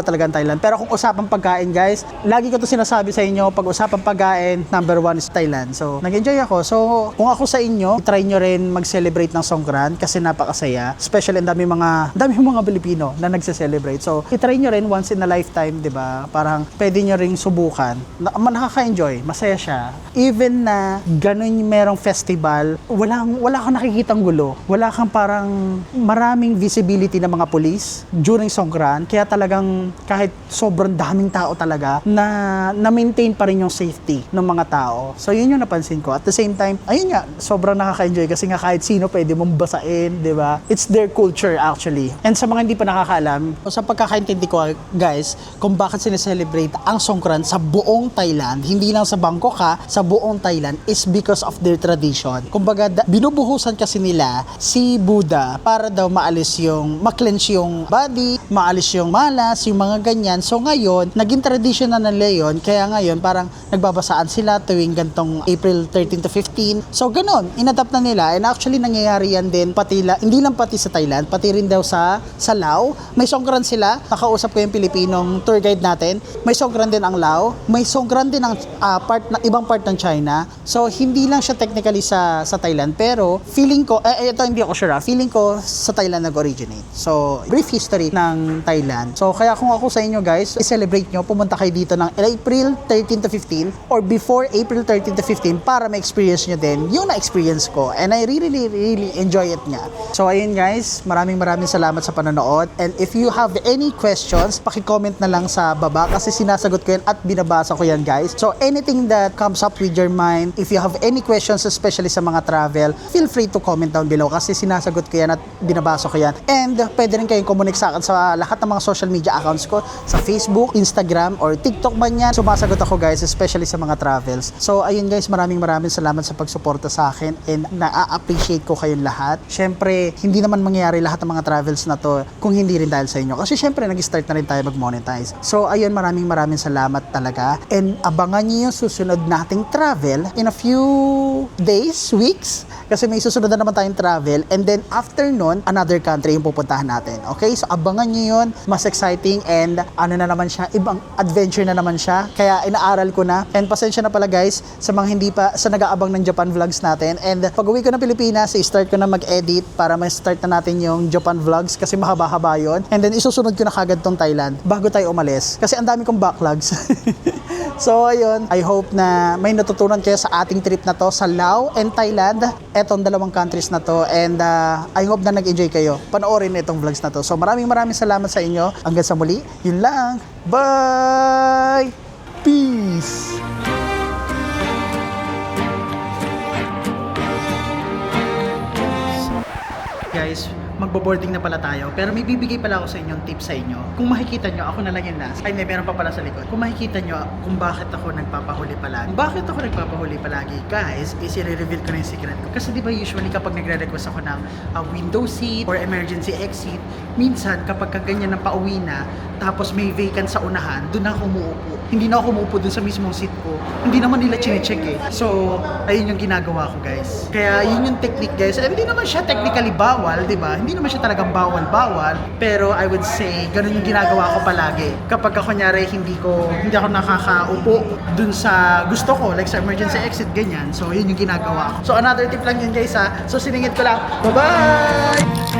talaga ang Thailand. Pero kung usapang pagkain guys, lagi ko to sinasabi sa inyo, pag usapang pagkain, number 1 is Thailand. So nag-enjoy ako. So kung ako sa inyo, try nyo rin mag-celebrate ng Songkran kasi napakasaya. Especially ang dami mga Pilipino na nagse-celebrate. So, i-try nyo rin once in a lifetime, di ba? Parang pwede nyo ring subukan. Nakaka-enjoy. Masaya siya. Even na ganun merong festival, wala kang nakikitang gulo. Wala kang parang maraming visibility ng mga police during Songkran. Kaya talagang kahit sobrang daming tao talaga, na-maintain pa rin yung safety ng mga tao. So, yun yung napansin ko. At the same time, ayun nga, sobrang nakaka-enjoy kasi nga kahit sino pwede mong basain, di ba? It's their culture actually. And sa mga hindi pa nakakaalam, sa pagkakaintindi ko guys, kung bakit sineselebrate ang Songkran sa buong Thailand, hindi lang sa Bangkok sa buong Thailand, is because of their tradition. Kumbaga, binubuhusan kasi nila si Buddha para daw ma-cleanse yung body, maalis yung malas, yung mga ganyan. So ngayon, naging tradition na nila yun, kaya ngayon parang nagbabasaan sila tuwing gantong April 13 to 15. So ganun, inadapt na nila, and actually nangyayari yan din hindi lang pati sa Thailand, pati rin daw sa Lao. May Songkran sila. Nakausap ko yung Pilipinong tour guide natin. May Songkran din ang Lao. May Songkran din ang ibang part ng China. So hindi lang siya technically sa Thailand, pero feeling ko ito hindi ako sure. Feeling ko sa Thailand nag-originate. So brief history ng Thailand. So kaya kung ako sa inyo guys, i-celebrate nyo, pumunta kayo dito ng April 13 to 15 or before April 13 to 15 para ma-experience nyo din yung na-experience ko. And I really really enjoy it nga. So ayun guys, maraming salamat sa panonood. And if you have any questions, paki-comment na lang sa baba kasi sinasagot ko yan at binabasa ko yan guys. So anything that comes up with your mind, if you have any questions especially sa mga travel, feel free to comment down below kasi sinasagot ko yan at binabasa ko yan. And pwede rin kayong kumunik sa akin sa lahat ng mga social media accounts ko, sa Facebook, Instagram, or TikTok man yan. Sumasagot ako guys, especially sa mga travels. So ayun guys, maraming salamat sa pagsuporta sa akin and na-appreciate ko kayong lahat. Syempre, hindi naman mangyayari lahat ng mga travels na to kung hindi rin dahil sa inyo. Kasi syempre, nag-start na rin tayo mag-monetize. So ayun, maraming salamat talaga. And abangan niyo yung susunod nating travel in a few days, weeks. Kasi may susunod na naman tayong travel. And then after nun, another country yung pupuntahan natin. Okay? So abangan niyo yun. Mas exciting and ano na naman siya, ibang adventure na naman siya. Kaya inaaral ko na. And pasensya na pala guys sa mga hindi pa, sa nag-aabang ng Japan vlogs natin. And pag uwi ko ng Pilipinas, i-start ko na mag-edit para ma-start na natin yung Japan vlogs kasi mahaba-haba yun. And then isusunod ko na kagad tong Thailand bago tayo umalis. Kasi ang dami kong backlogs. So ayun, I hope na may natutunan kayo sa ating trip na to sa Laos and Thailand. Etong dalawang countries na to. And I hope na nag-enjoy kayo. Panoorin itong vlogs na to. So maraming salamat sa inyo. Hanggang sa muli, yun lang. Bye! Peace! Guys, magbo-boarding na pala tayo. Pero may bibigay pala ako sa inyong tip sa inyo. Kung makikita nyo, ako na lang yung last. Ay, hindi, meron pa pala sa likod. Kung makikita nyo kung bakit ako nagpapahuli palagi. Bakit ako nagpapahuli palagi, guys, is i-reveal ko na yung secret ko. Kasi di ba usually kapag nagre-request ako ng window seat or emergency exit, minsan kapag kaganyan ng pauwi na, tapos may vacant sa unahan, doon ako umuupo. Hindi na ako umuupo doon sa mismong seat ko. Hindi naman nila chine-check eh. So, ayun yung ginagawa ko, guys. Kaya yun yung technique, guys. Hindi naman siya technically bawal, di ba? Hindi naman siya talagang bawal-bawal. Pero I would say, ganun yung ginagawa ko palagi. Kapag kunyari, hindi ako nakakaupo dun sa gusto ko, like sa emergency exit, ganyan. So, yun yung ginagawa ko. So, another tip lang yun, guys, ha. So, siningit ko lang. Bye-bye!